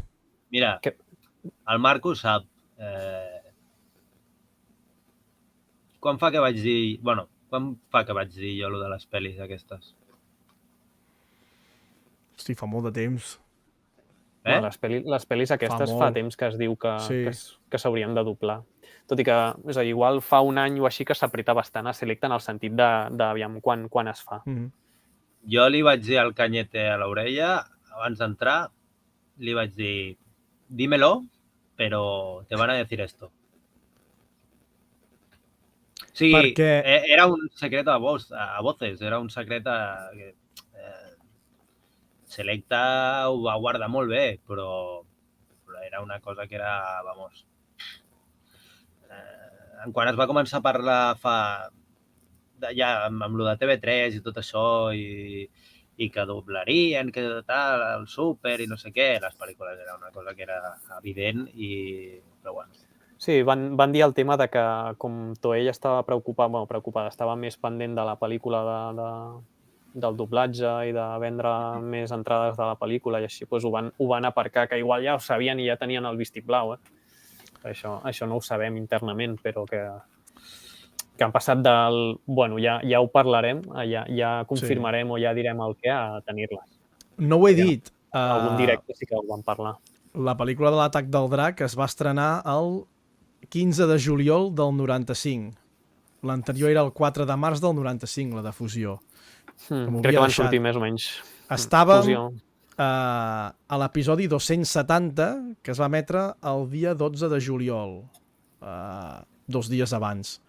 Mira, el Marco sap... Quan fa que vaig dir jo allò de les pel·lis aquestes? Hosti, fa molt de temps. Les pel·lis aquestes fa temps que es diu que s'haurien de doblar. Tot i que, és a dir, igual fa un any o així que s'apreta bastant a Selecta en el sentit d'aviam quan es fa. Jo li vaig dir al Cañete a l'orella, abans d'entrar, li vaig dir, dímelo, pero te van a decir esto. O sigui, era un secret a voces, era un secret que Selecta ho va guardar molt bé, però era una cosa que era, vamos... Quan es va començar a parlar ja amb lo de TV3 i tot això, i que doblarien, que tal, el Super i no sé què, les pel·lícules era una cosa que era evident, però bueno. Sí, van dir el tema de que com Toei estava preocupada, estava més pendent de la pel·lícula del doblatge i de vendre més entrades de la pel·lícula i així ho van aparcar, que igual ja ho sabien i ja tenien el vistiplau. Això no ho sabem internament, però que han passat del... Bueno, ja ho parlarem, ja confirmarem o ja direm el què a tenir-les. No ho he dit. Algun directe sí que ho van parlar. La pel·lícula de l'Atac del Drac es va estrenar el 15 de juliol del 95. L'anterior era el 4 de març del 95, la de Fusió. Crec que van sortir més o menys. Estàvem fusió. a l'episodi 270, que es va emetre el dia 12 de juliol, 2 dies abans.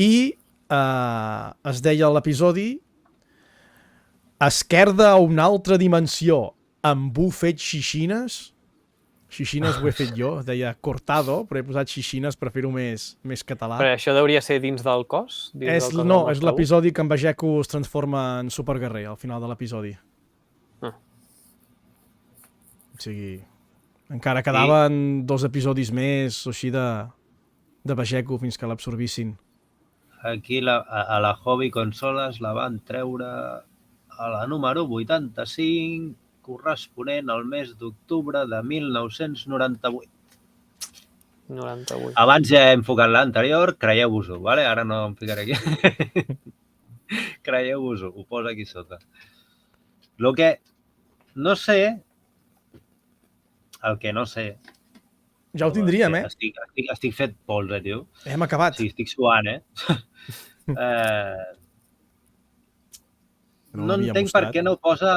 I es deia l'episodi Esquerda a una altra dimensió, amb fet xixines. Xixines ho he fet jo, es deia cortado, però he posat xixines per fer-ho més català. Però això hauria ser dins del cos? És l'episodi que en Vegeco es transforma en superguerrer, al final de l'episodi. O sigui, encara quedaven 2 episodis més o així de Vegeco fins que l'absorbissin. Aquí a la Hobby Consoles la van treure a la número 85, corresponent al mes d'octubre de 1998. 98. Abans ja hem enfocat l'anterior, creieu-vos-ho, vale? Ara no em ficaré aquí. Creieu-vos-ho, ho posa aquí sota. El que no sé... Ja ho tindríem, Estic fet pols, tio. Hem acabat. Sí, estic suant, No entenc per què no posa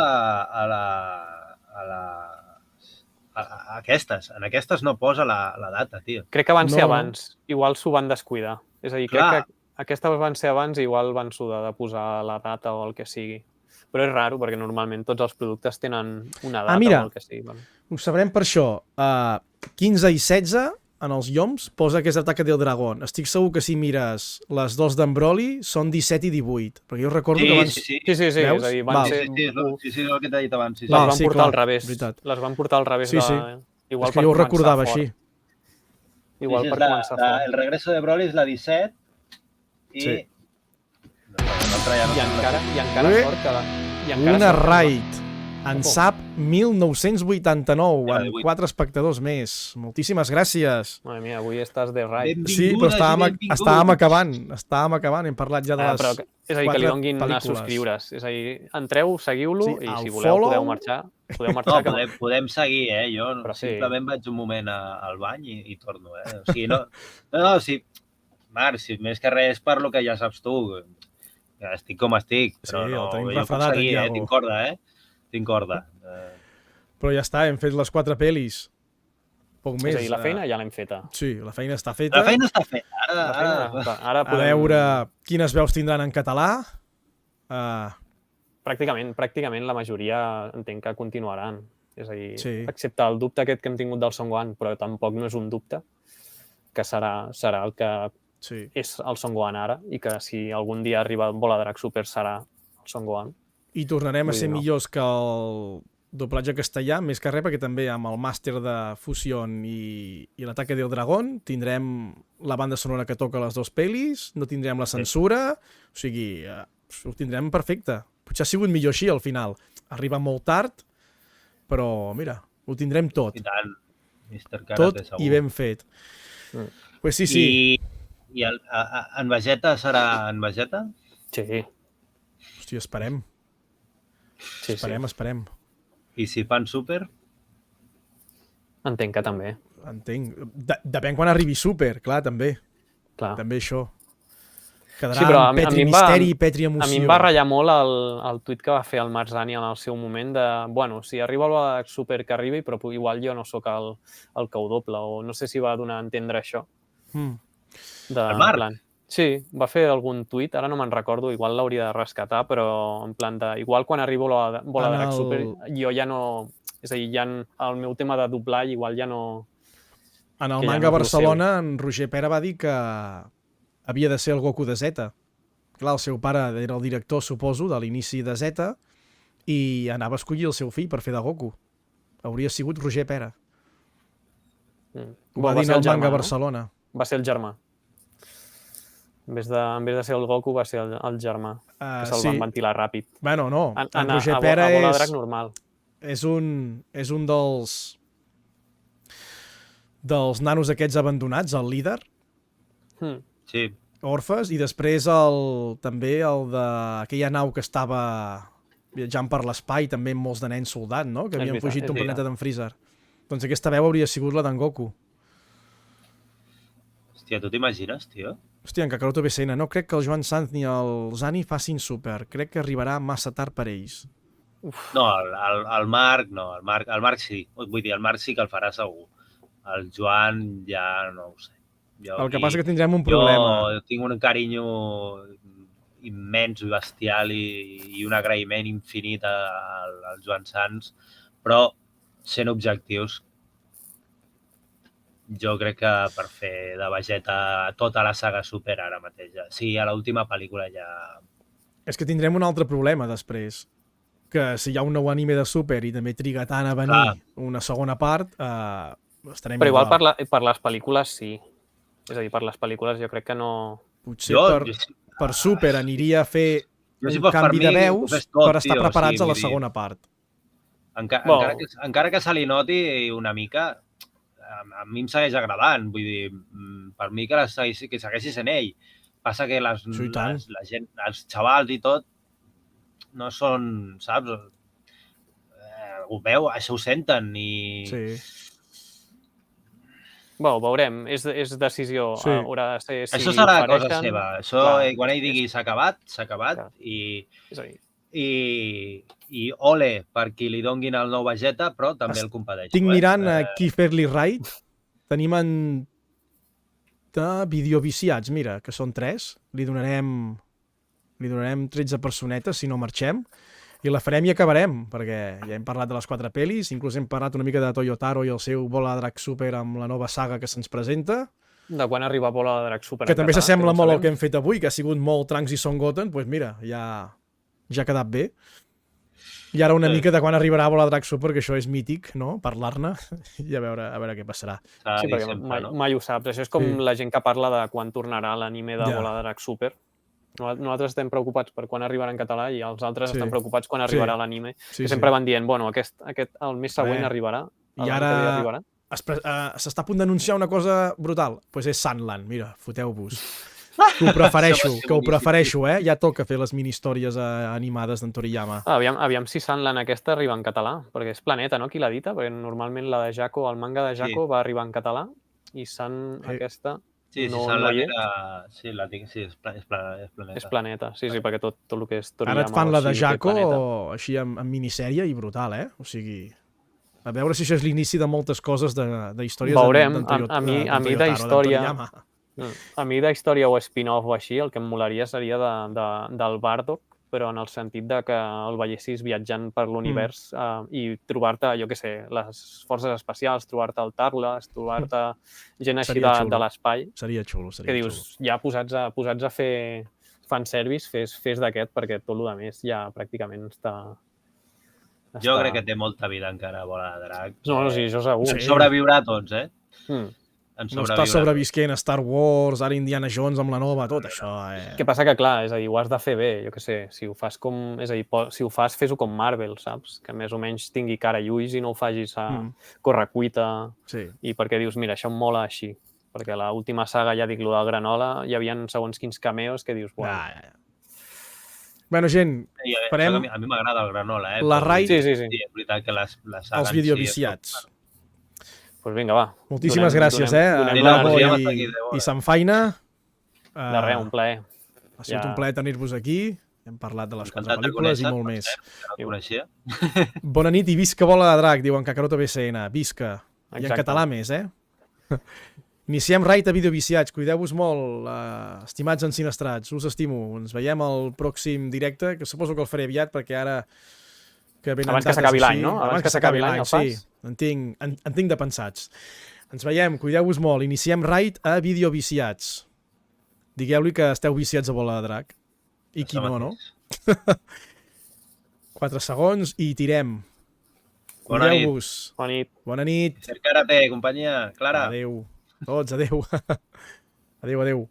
en aquestes no posa la data, tio. Crec que van ser abans. Igual s'ho van descuidar. És a dir, crec que aquestes van ser abans i igual van sudar de posar la data o el que sigui. Però és raro, perquè normalment tots els productes tenen una data o el que sigui. Ho sabrem per això. 15 i 16, en els lloms, posa que és Ataque del Dragón. Estic segur que si mires les 2 d'en Broly són 17 i 18. Perquè jo recordo que abans... Sí, és a dir, van ser... Sí, és el que t'he dit abans. Les van portar al revés. Les van portar al revés. És que jo ho recordava així. Igual per començar fort. El regreso de Broly és la 17 i... I encara sort que... Una Raid en SAP 1989, amb 4 espectadors més. Moltíssimes gràcies. Madre mia, avui estàs de Raid. Sí, però estàvem acabant, hem parlat ja de les 4 és a dir, que li donguin a subscriure's. És a dir, entreu, seguiu-lo i si voleu podeu marxar. Podem seguir, Jo simplement vaig un moment al bany i torno, O sigui, Marc, si més que res per lo que ja saps tu, estic com estic, però no, jo puc seguir, tinc corda. Però ja està, hem fet les 4 pel·lis. Poc més. És a dir, la feina ja l'hem feta. Sí, la feina està feta. La feina està feta. Ara podem... A veure quines veus tindran en català. Pràcticament la majoria entenc que continuaran. És a dir, excepte el dubte aquest que hem tingut del Son Gohan, però tampoc no és un dubte, que serà el que és el Son Gohan ara, i que si algun dia arriba Bola Drac Super serà el Son Gohan. I tornarem a ser millors que el doblatge castellà, més que res, perquè també amb el màster de Fusion i l'Ataque del Dragón tindrem la banda sonora que toca les 2 pel·lis, no tindrem la censura, o sigui, ho tindrem perfecte. Potser ha sigut millor així al final. Arriba molt tard, però mira, ho tindrem tot. I tant, Mr. Karate, segur. Tot i ben fet. Pues sí. I en Vegeta serà en Vegeta? Sí. Hòstia, esperem. Esperem. I si fan Super? Entenc que també. Entenc. Depèn quan arribi Super, clar, també. També això. Quedarà petri misteri i petri emoció. A mi em va ratllar molt el tuit que va fer el Marzani en el seu moment de, bueno, si arriba el Super que arribi, però igual jo no sóc el que ho doble, o no sé si va donar a entendre això. El Marc? Sí, va fer algun tuit, ara no me'n recordo, igual l'hauria de rescatar, però en plan de... Igual quan arribo a Bola Drac Super, jo ja no... És a dir, ja el meu tema de doblar igual ja no... En el Manga Barcelona, en Roger Pera va dir que havia de ser el Goku de Z. Clar, el seu pare era el director, suposo, de l'inici de Z, i anava a escollir el seu fill per fer de Goku. Hauria sigut Roger Pera. Ho va dir el Manga Barcelona. Va ser el germà. En vez de ser el Goku, va ser el germà, que se'l van ventilar ràpid. Bueno, no. En Roger Pera a Bola Drac normal. És un dels nanos aquests abandonats, el líder. Sí. Orfes, i després també el d'aquella nau que estava viatjant per l'espai, també amb molts de nens soldats, no? Que havien fugit d'un planeta d'en Freezer. Doncs aquesta veu hauria sigut la d'en Goku. Hòstia, tu t'imagines, tio? Hòstia, en Kakaroto BCN, no crec que el Joan Sanz ni el Zani facin súper. Crec que arribarà massa tard per ells. No, el Marc no, el Marc sí. Vull dir, el Marc sí que el farà segur. El Joan ja no ho sé. El que passa que tindrem un problema. Jo tinc un carinyo immens i bestial i un agraïment infinit al Joan Sans, però sent objectius, jo crec que per fer de Vegeta tota la saga Super ara mateix. Sí, a l'última pel·lícula ja... És que tindrem un altre problema després. Que si hi ha un nou anime de Super i també triga tant a venir una segona part, estarem però igual per les pel·lícules sí. És a dir, per les pel·lícules jo crec que no... Potser per Super aniria a fer un canvi de veus per estar preparats a la segona part. Encara que se li noti una mica, a mi em segueix agradant. Vull dir, per mi que segueixi sent ell. Passa que la gent, els xavals i tot, no són, saps? Ho veu, això ho senten i... Sí. Bueno, veurem, és decisió, haurà de ser... Això serà cosa seva, això quan ell digui s'ha acabat, s'ha acabat i ole per qui li donguin el nou Vegeta, però també el competeixo. Estic mirant qui fer-li right, tenim de videoviciats, mira, que són 3, li donarem 13 personetes si no marxem, i la farem i acabarem, perquè ja hem parlat de les 4 pel·lis, inclús hem parlat una mica de Toyotaro i el seu Bola de Drac Super amb la nova saga que se'ns presenta. De quan arriba Bola de Drac Super. Que també s'assembla molt al que hem fet avui, que ha sigut molt Trunks i Son Goten, doncs mira, ja ha quedat bé. I ara una mica de quan arribarà Bola de Drac Super, que això és mític, no?, parlar-ne, i a veure què passarà. Sí, perquè mai ho saps. Això és com la gent que parla de quan tornarà l'anime de Bola de Drac Super. Nosaltres estem preocupats per quan arribarà en català i els altres estan preocupats quan arribarà l'anime. Que sempre van dient, bueno, el mes següent arribarà. I ara s'està a punt d'anunciar una cosa brutal. Doncs és Sandland, mira, foteu-vos. Que ho prefereixo, Ja toca fer les mini-històries animades d'en Toriyama. Aviam si Sandland aquesta arriba en català, perquè és Planeta, no?, qui l'edita, perquè normalment la de Jaco, el manga de Jaco va arribar en català i aquesta... Sí, és Planeta. És Planeta, sí, perquè tot el que és Toriyama... Ara et fan la de Jaco així en minissèrie i brutal, O sigui, a veure si això és l'inici de moltes coses d'històries d'en Toyotaro. A mi d'història... A mi d'història o spin-off o així, el que em molaria seria del Bardock, però en el sentit de que el veiessis viatjant per l'univers i trobar-te, jo què sé, les forces espacials, trobar-te el Tarles, trobar-te gent així de l'espai. Seria xulo, que dius, ja posats a fer fanservice, fes d'aquest, perquè tot el més ja pràcticament està... Jo crec que té molta vida encara, Bola de Drac. No, sí, això segur. Sobreviurà a tots, No està sobrevisquent a Star Wars, ara Indiana Jones amb la nova, tot això. Què passa que, clar, és a dir, ho has de fer bé, jo què sé, si ho fas com... És a dir, si ho fas, fes-ho com Marvel, saps? Que més o menys tingui cara i ulls i no ho facis a correcuita. I perquè dius, mira, això em mola així. Perquè a l'última saga, ja dic, lo del Granola, hi havia segons quins cameos que dius, bueno... Bueno, gent, farem... A mi m'agrada el Granola, La raid... Sí, és veritat que les sagues... Els videoviciats. Doncs vinga, va. Moltíssimes gràcies, i se'n feina. De res, un plaer. Ha sigut un plaer tenir-vos aquí. Hem parlat de les 4 pel·lícules i molt més. Bona nit i visca Bola de Drac, diuen Kakaroto BCN. Visca. I en català més, Iniciem Raid a Videoviciats. Cuideu-vos molt, estimats ensinistrats. Us estimo. Ens veiem al pròxim directe, que suposo que el faré aviat, perquè ara... Abans que s'acabi l'any, no? Abans que s'acabi l'any, sí. En tinc de pensats. Ens veiem, cuideu-vos molt. Iniciem Raid a Videoviciats. Digueu-li que esteu viciats a Bola de Drac. I qui no? 4 segons i tirem. Cuideu-vos. Bona nit. Bona nit. Ser karate, companyia. Clara. Adéu. Tots, adéu. Adéu.